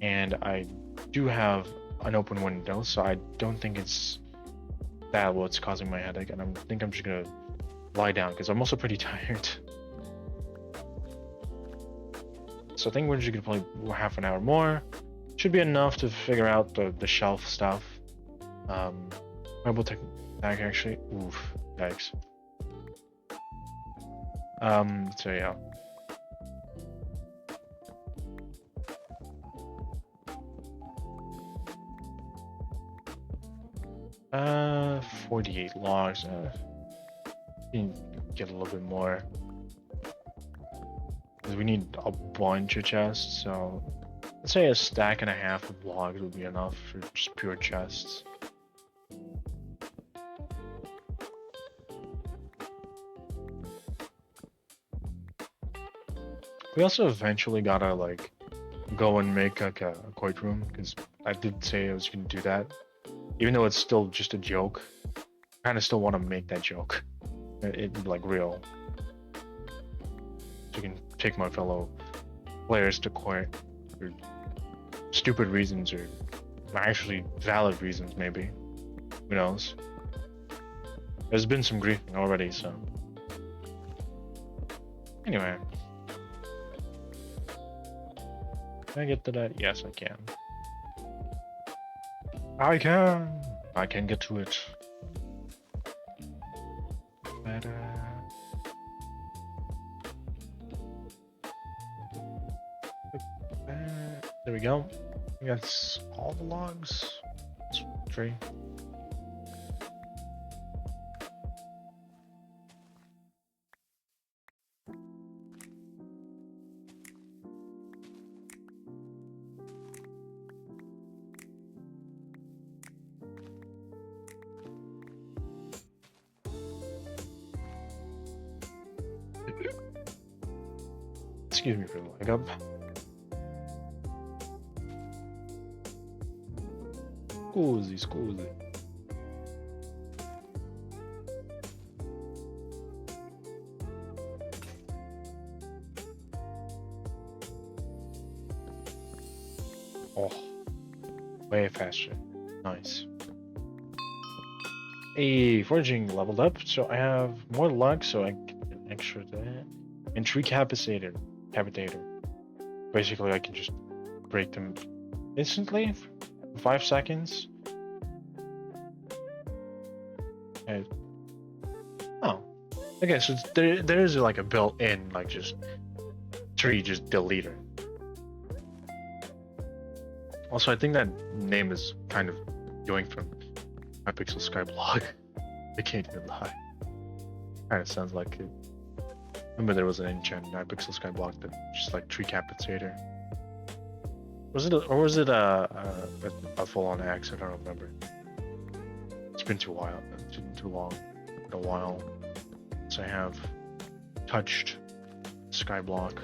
and I do have an open window, so I don't think it's that what's causing my headache, and I think I'm just gonna lie down because I'm also pretty tired. So I think we're just gonna play half an hour more. Should be enough to figure out the shelf stuff. Mobile tech actually. Oof, yikes. So yeah. 48 logs. You can get a little bit more. Because we need a bunch of chests, so let's say a stack and a half of logs would be enough for just pure chests. We also eventually gotta like go and make like a court room, because I did say I was gonna do that. Even though it's still just a joke, I kind of still want to make that joke. It like real. So you can take my fellow players to court for stupid reasons or actually valid reasons, maybe. Who knows? There's been some griefing already, so. Anyway. Can I get to that? Yes, I can. I can! I can get to it. There we go. I think that's all the logs. It's 3. Excuse me for the leg up. Scusi. Oh, way faster. Nice. A foraging leveled up, so I have more luck, so I get an extra that. And tree capitator. Basically, I can just break them instantly, 5 seconds. And, oh, okay. So there is like a built-in like just tree just deleter. Also, I think that name is kind of going from Hypixel Skyblock. I can't even lie. Kind of sounds like it. Remember there was an enchant in Hypixel Skyblock that just like tree capitator. Was it a full-on axe? I don't remember. It's been too long. Been a while since I have touched Skyblock.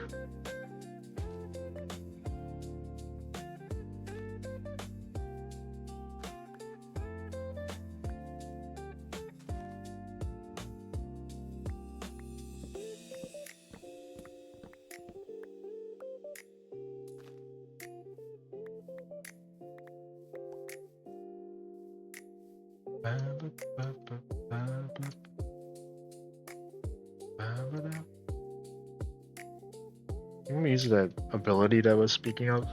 I'm gonna use that ability that I was speaking of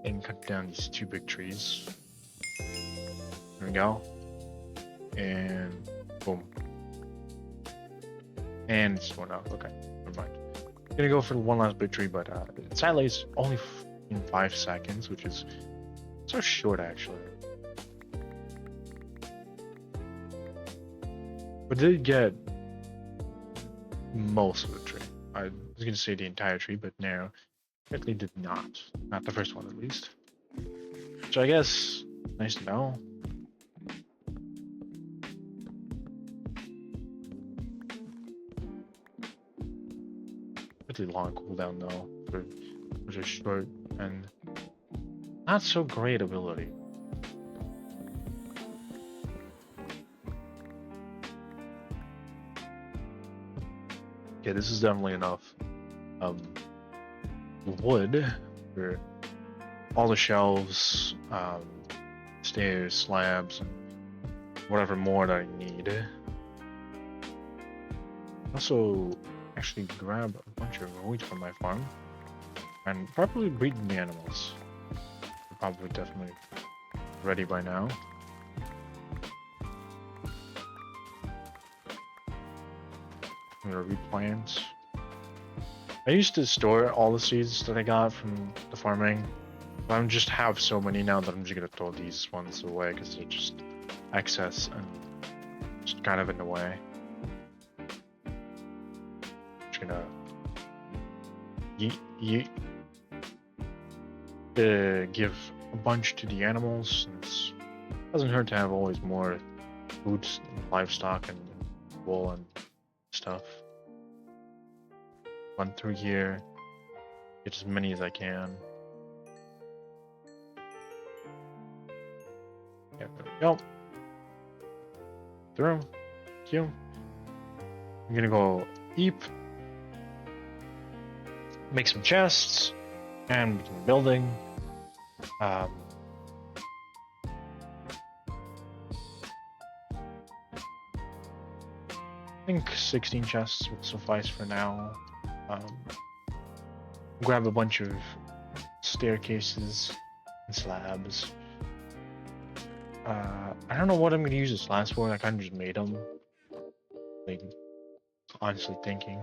and cut down these two big trees. There we go. And boom. And it's one out. Okay, never mind. I'm gonna go for one last big tree, but sadly it's only in 5 seconds, which is so short actually. But did get most of the tree. I was gonna say the entire tree, but no, apparently did not. Not the first one at least. So I guess nice to know. Pretty long cooldown though, for a short and not so great ability. Yeah, this is definitely enough wood for all the shelves, stairs, slabs, and whatever more that I need. Also, actually grab a bunch of wheat from my farm and properly breed the animals. They're probably definitely ready by now. I'm gonna replant. I used to store all the seeds that I got from the farming, but I just have so many now that I'm just gonna throw these ones away because they're just excess and just kind of in the way. Just gonna give a bunch to the animals, since it doesn't hurt to have always more food, livestock, and wool and stuff. Run through here, get as many as I can. Yeah, there we go. Through. Thank you. I'm gonna go eep. Make some chests and begin building. I think 16 chests would suffice for now. Grab a bunch of staircases and slabs. I don't know what I'm gonna use the slabs for. I kind of just made them. Like, honestly thinking.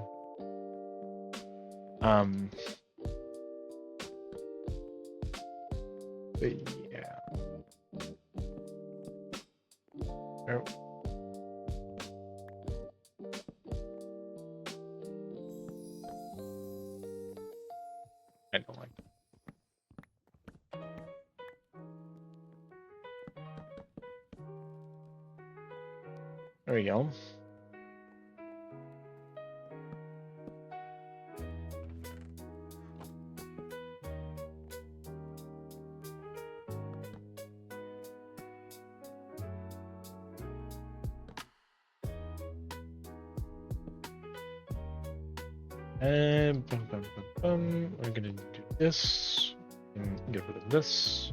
But yeah. Oh. I don't like that. There we go. And we're gonna do this and get rid of this,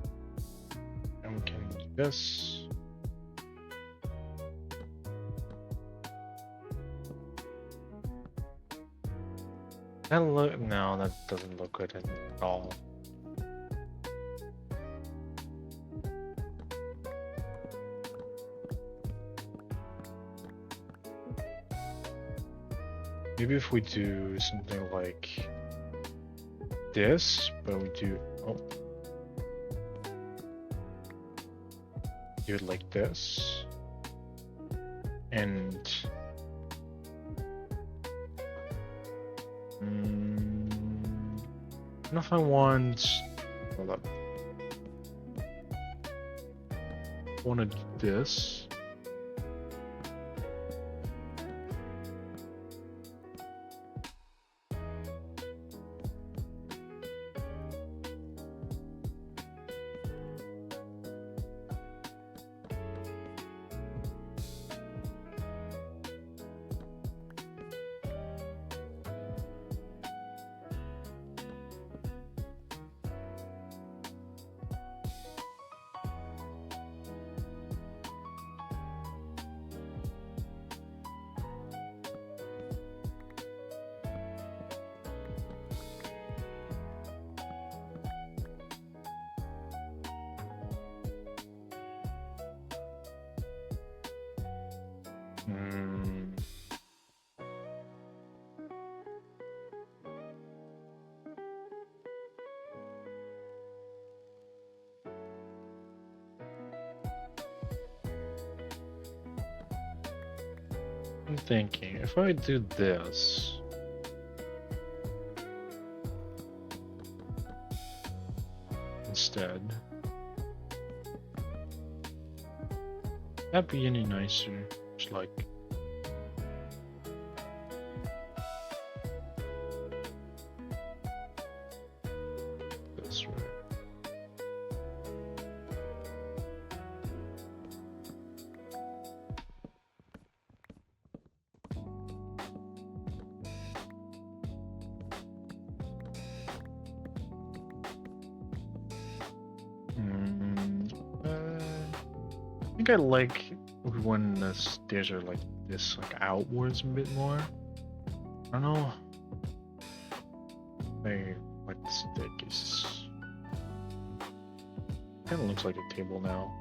and we can do this. That look, no, that doesn't look good at all. Maybe if we do something like this, but we do, do it like this, and I don't know if I want, hold up, I want to do this. I'm thinking if I do this. Instead. That'd be any nicer. Just like this, right? I think I like when the stairs are like this, like outwards a bit more. I don't know. I like the staircase. Kind of looks like a table now.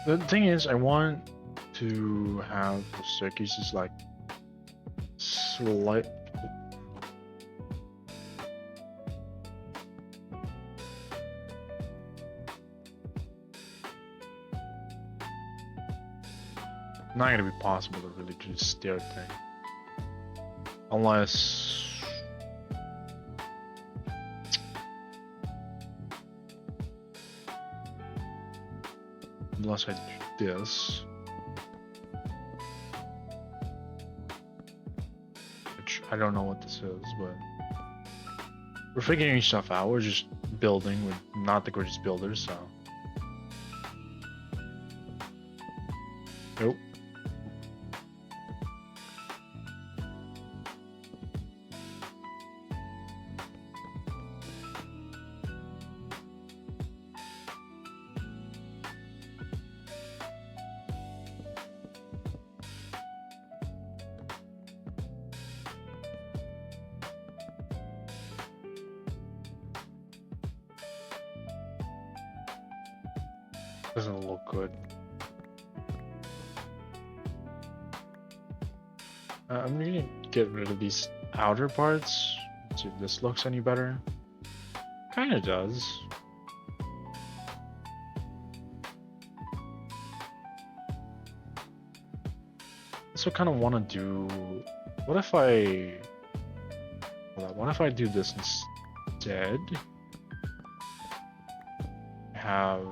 The thing is, I want to have the staircases like slight. Not gonna be possible to really do the stair thing, unless. Unless I do this. Which I don't know what this is, but we're figuring stuff out. We're just building. We're not the greatest builders, so. Nope. Doesn't look good. I'm gonna get rid of these outer parts. See if this looks any better. Kinda does. So kind of want to do. What if I? Hold on, what if I do this instead? Have.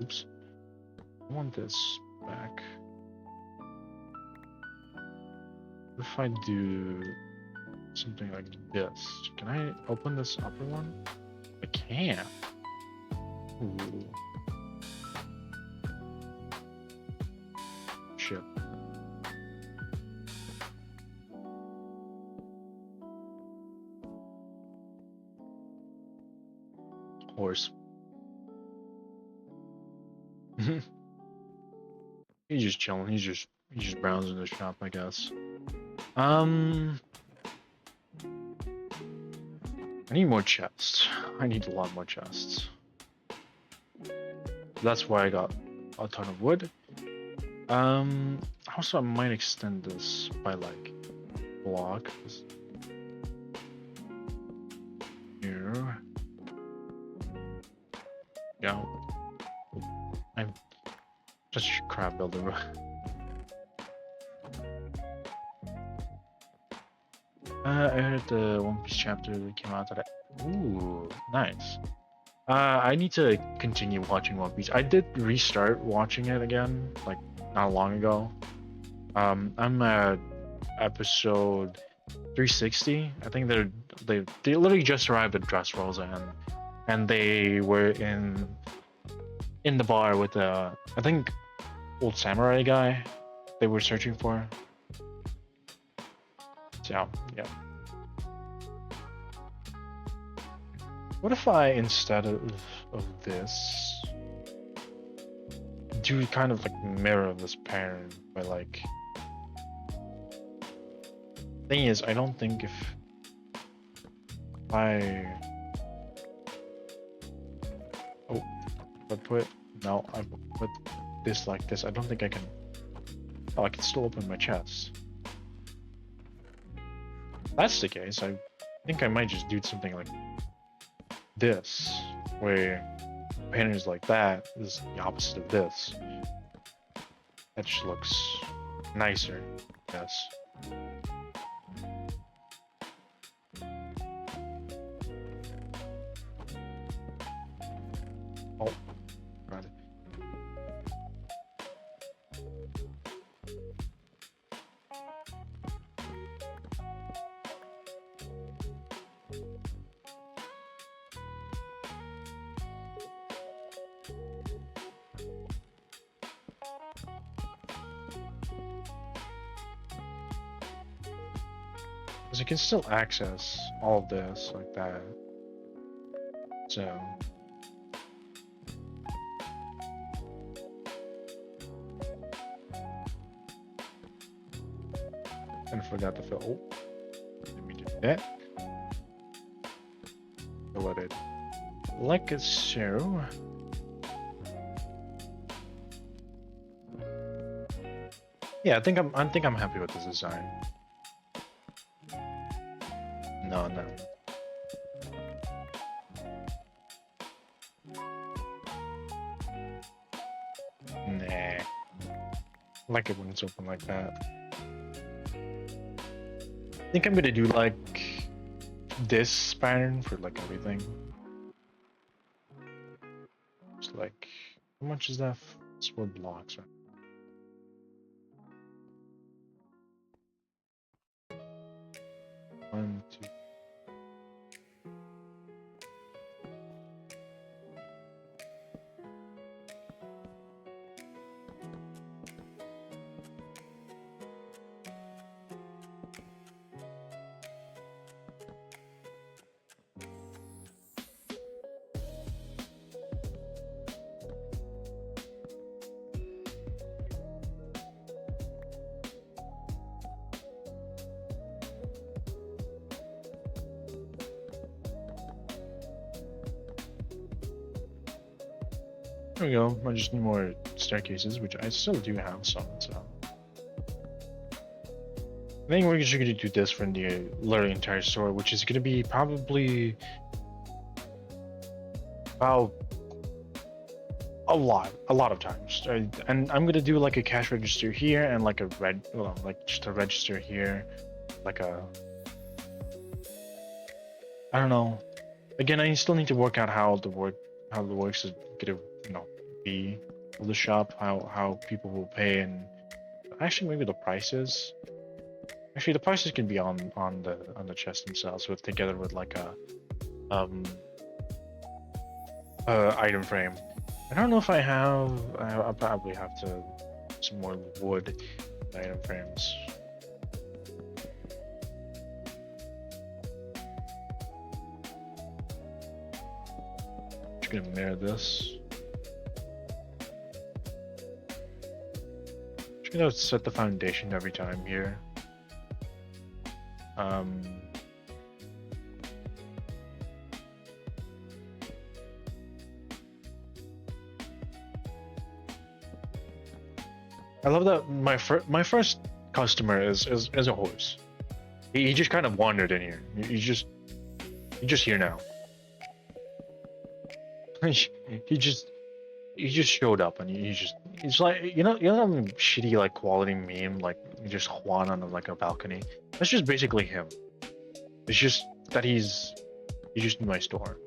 Oops. I want this back. What if I do something like this? Can I open this upper one? I can. Ooh. Shit. Horse. He's just chilling. He's just browsing the shop, I guess. I need more chests. I need a lot more chests. That's why I got a ton of wood. Also I might extend this by like block. Here. Yeah. I'm just a crap builder. I heard the One Piece chapter that came out today. Ooh, nice. I need to continue watching One Piece. I did restart watching it again, like not long ago. I'm at episode 360. I think they literally just arrived at Dressrosa and they were in the bar with I think old samurai guy they were searching for. So yeah. What if I, instead of this, do kind of like mirror this pattern by like. Thing is, I don't think if I Oh, but put no, I put this like this. I don't think I can. Oh, I can still open my chest. If that's the case. I think I might just do something like this, where painting is like that. This is the opposite of this. That just looks nicer. Yes. Oh, got it. Because you can still access all of this like that. So. And forgot to fill. Oh, let me do that. Fill it in like so. Yeah, I think I'm happy with this design. No, no. Nah. I like it when it's open like that. I think I'm gonna do like this pattern for like everything. It's like, how much is that? It's 4 blocks, right? One, two. There we go. I just need more staircases, which I still do have some, so. I think we're just gonna do this for the literally entire store, which is gonna be probably about a lot of times. And I'm gonna do like a cash register here and like a like just a register here, like a, I don't know. Again, I still need to work out how the works is gonna, be of the shop, how people will pay, and actually maybe the prices. Actually, the prices can be on the chest themselves, with together with like a item frame. I don't know if I have. I'll probably have to some more wood item frames. Just gonna mirror this. Just gonna set the foundation every time here. I love that my first customer is a horse. He just kind of wandered in here. He's just here now. he just showed up, and he's like, that shitty like quality meme, like just Juan on like a balcony. That's just basically him. It's just that he's just in my store.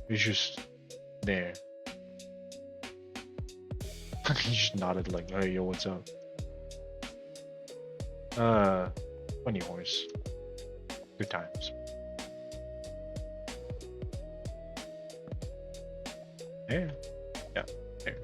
He's just there. He just nodded like, "Hey, yo, what's up?" Funny horse. Good times. Yeah. Yeah. There.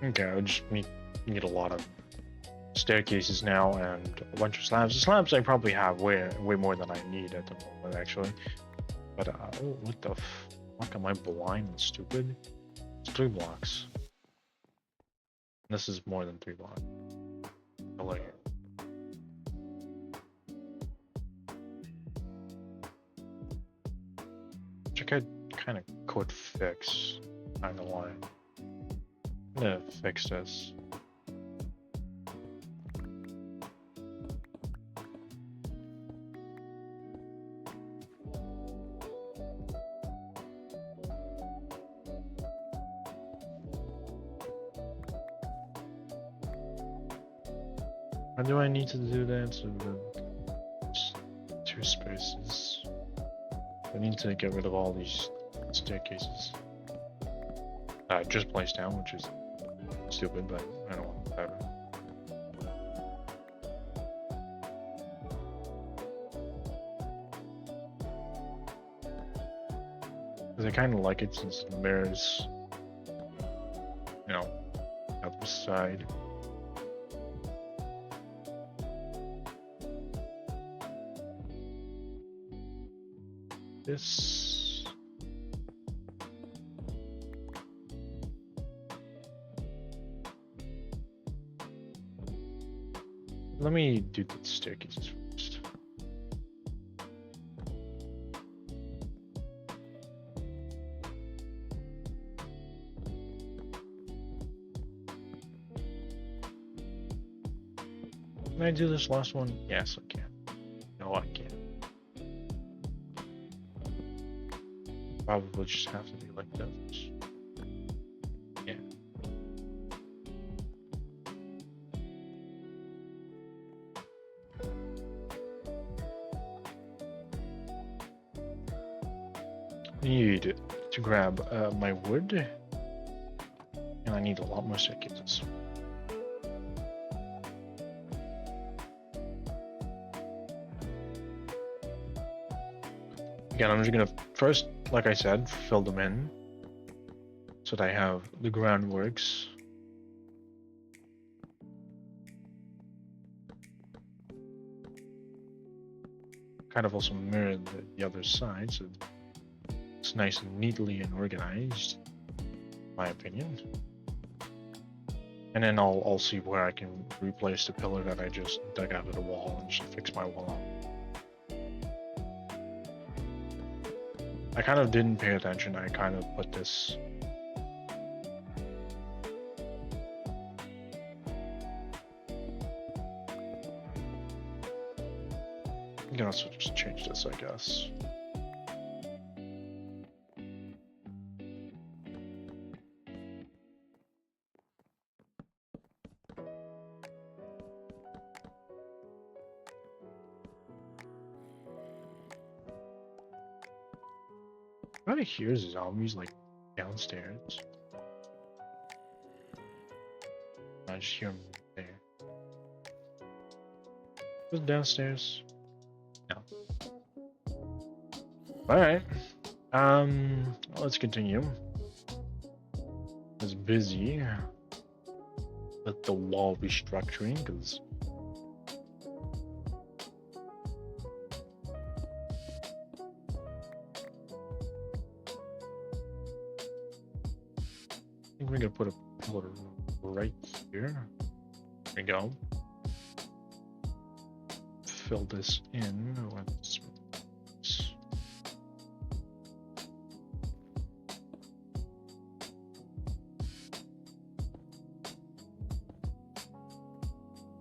Okay, I just need a lot of staircases now and a bunch of slabs. The slabs I probably have way more than I need at the moment, actually. But oh, what the fuck? Am I blind and stupid? It's 3 blocks. This is more than 3 blocks. Hello here. Which I kind of could fix. I don't know why. I'm gonna fix this. How do I need to do that? So the 2 spaces. I need to get rid of all these staircases. Just place down, which is stupid, but I don't want whatever. Because I kind of like it since the mirrors, you know, out the side. This. Let me do the staircases first. Can I do this last one? Yes, I can. No, I can't. Probably just have to be like this. Yeah. Need to grab my wood, and I need a lot more staircases. Again, I'm just gonna first, like I said, fill them in so that I have the groundworks. Kind of also mirror the other side, so it's nice and neatly and organized, in my opinion. And then I'll see where I can replace the pillar that I just dug out of the wall and just fix my wall up. I kind of didn't pay attention. I kind of put this. You can also just change this, I guess. I hear zombies like downstairs. I just hear them there. Was it downstairs? No. Alright. Let's continue. I was busy with the wall restructuring because I think we're gonna put a pillar right here. There we go. Fill this in with this.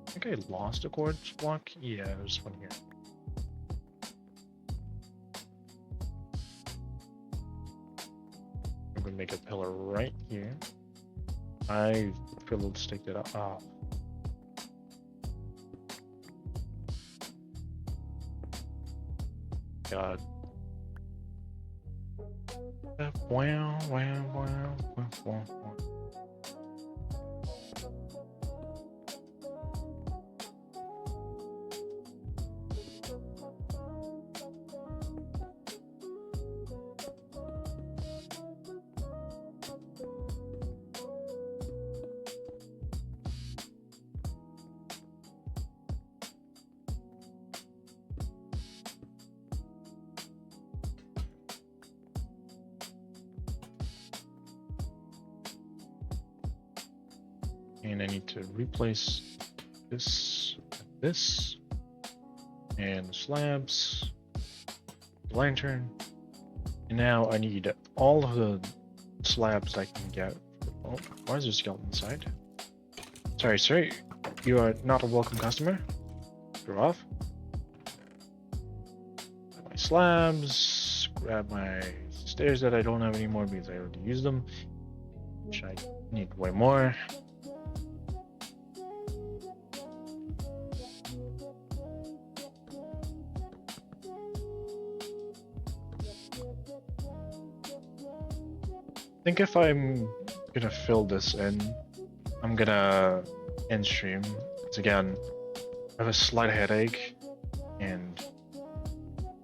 I think I lost a quartz block. Yeah, there's one here. I'm gonna make a pillar right here. I filled to stick that up. Oh. God. Wow, wow, wow, wow, wow, wow. And I need to replace this with this. And slabs. Lantern. And now I need all of the slabs I can get. Oh, why is there a skeleton inside? Sorry, sir. You are not a welcome customer. You're off. Grab my slabs. Grab my stairs that I don't have anymore because I already used them. Which I need way more. I think if I'm gonna fill this in, I'm gonna end stream. Because again, I have a slight headache and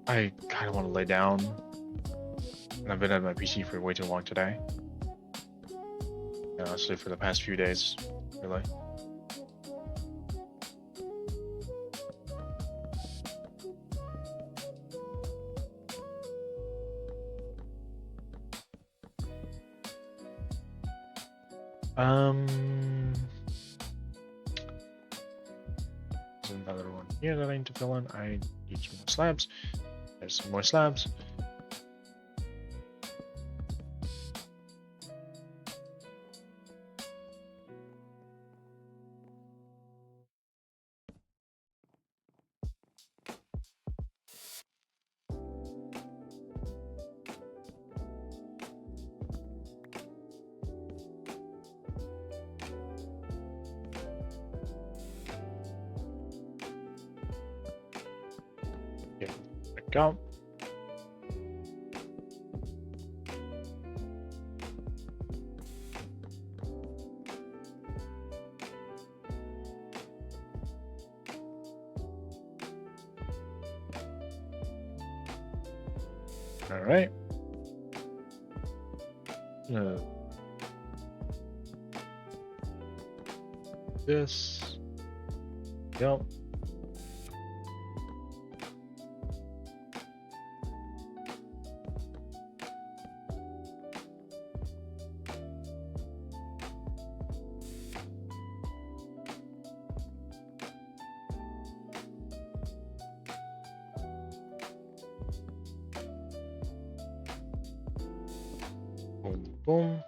I kind of want to lay down. And I've been at my PC for way too long today. And honestly, for the past few days, really. There's another one here that I need to fill in. I need some more slabs. There's some more slabs. Go. All right. This. Yep. Boom.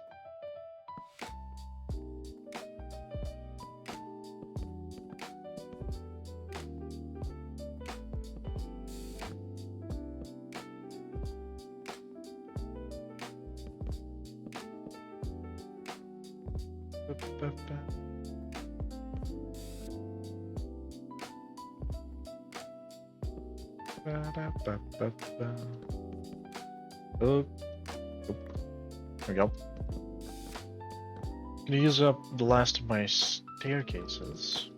Oh. There we go. I'm gonna use up the last of my staircases.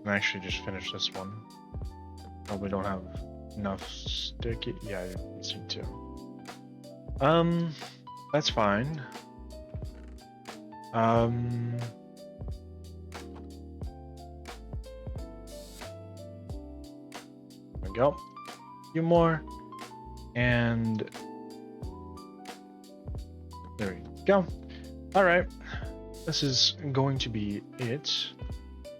And actually just finish this one. Probably don't have enough staircase. Yeah, I see two. That's fine. There we go. A few more. And there we go. All right, this is going to be it.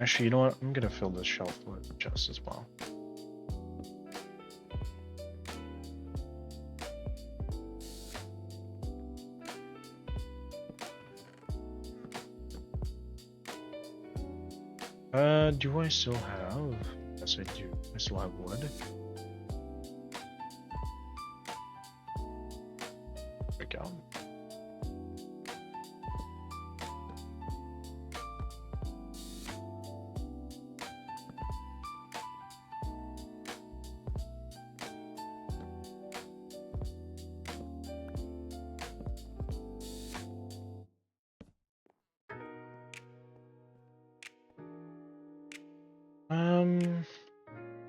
Actually, you know what? I'm gonna fill this shelf with chests as well. Do I still have? Yes, I do. I still have wood. There we go.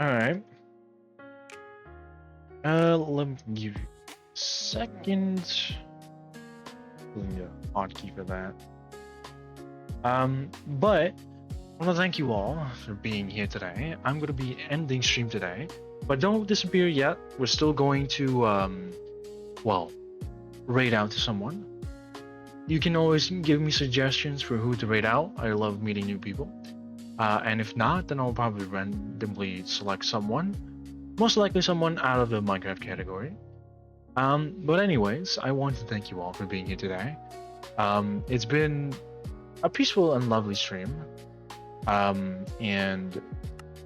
All right. Let me give you a second. Hotkey for that. But I want to thank you all for being here today. I'm going to be ending stream today, but don't disappear yet. We're still going to, well, raid out to someone. You can always give me suggestions for who to rate out. I love meeting new people. And if not, then I'll probably randomly select someone. Most likely someone out of the Minecraft category. But anyways, I want to thank you all for being here today. It's been a peaceful and lovely stream. And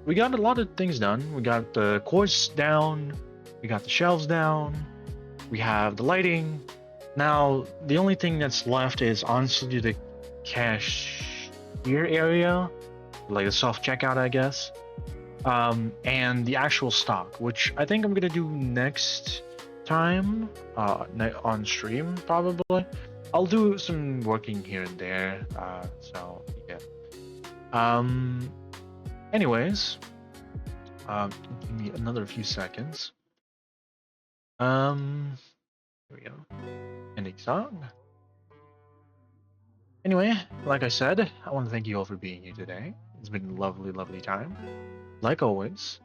we got a lot of things done. We got the course down, we got the shelves down, we have the lighting. Now, the only thing that's left is honestly the cashier area, like the self checkout, I guess. And the actual stock, which I think I'm gonna do next time on stream probably. I'll do some working here and there. So yeah. Anyways, give me another few seconds. Here we go. Ending song. Anyway, like I said, I want to thank you all for being here today. It's been a lovely, lovely time, like always.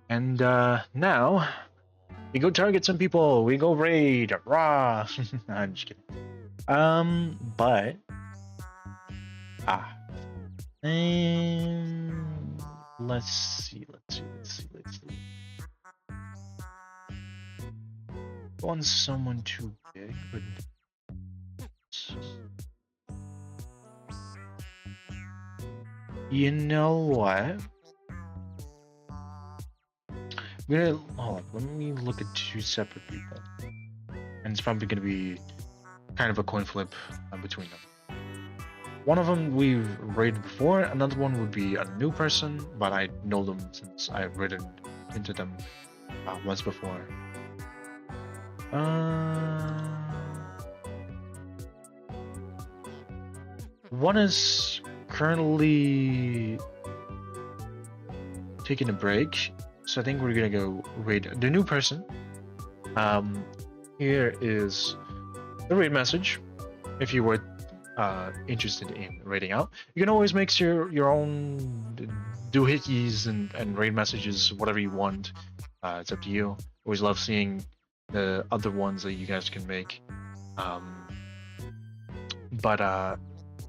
And now we go target some people. We go raid. Rah! I'm just kidding. But let's see. Want someone too big, but you know what? Hold on, let me look at two separate people, and it's probably gonna be kind of a coin flip between them. One of them we've raided before, another one would be a new person, but I know them since I've raided into them once before. One is currently taking a break, so I think we're gonna go raid the new person. Here is the raid message. If you were interested in raiding out, you can always make your own doohickeys and raid messages, whatever you want. It's up to you. Always love seeing the other ones that you guys can make. But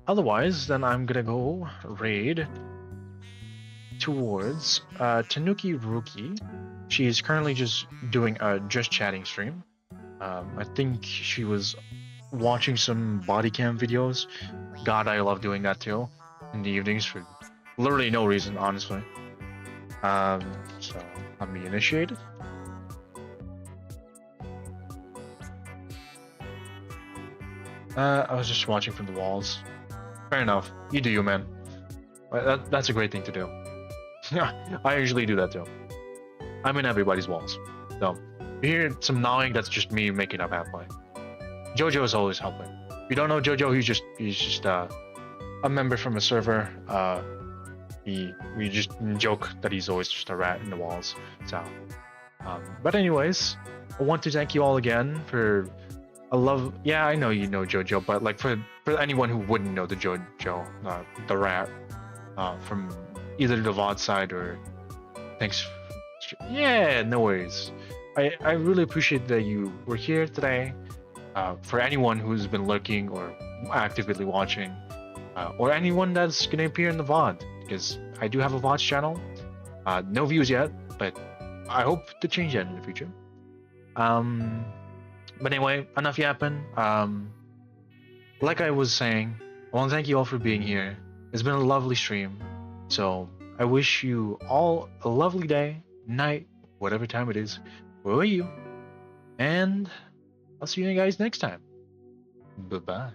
otherwise, then I'm gonna go raid towards Tanuki Ruki. She is currently just doing a just chatting stream. I think she was watching some body cam videos. God, I love doing that too in the evenings for literally no reason, honestly. So let me initiate it. I was just watching from the walls. Fair enough. You do you, man. That's a great thing to do. I usually do that too. I'm in everybody's walls. So, if you hear some gnawing, that's just me making up halfway. Jojo is always helping. If you don't know Jojo, he's just a member from a server. We just joke that he's always just a rat in the walls. So, but anyways, I want to thank you all again for a love. Yeah, I know you know Jojo, but like for anyone who wouldn't know the Jojo, the rat, from either the VOD side or thanks. Yeah, no worries. I really appreciate that you were here today. For anyone who's been lurking or actively watching, or anyone that's gonna appear in the VOD, because I do have a VOD channel. No views yet, but I hope to change that in the future. But anyway, enough yapping. Like I was saying, I want to thank you all for being here. It's been a lovely stream. So I wish you all a lovely day, night, whatever time it is. Where are you? And I'll see you guys next time. Bye-bye.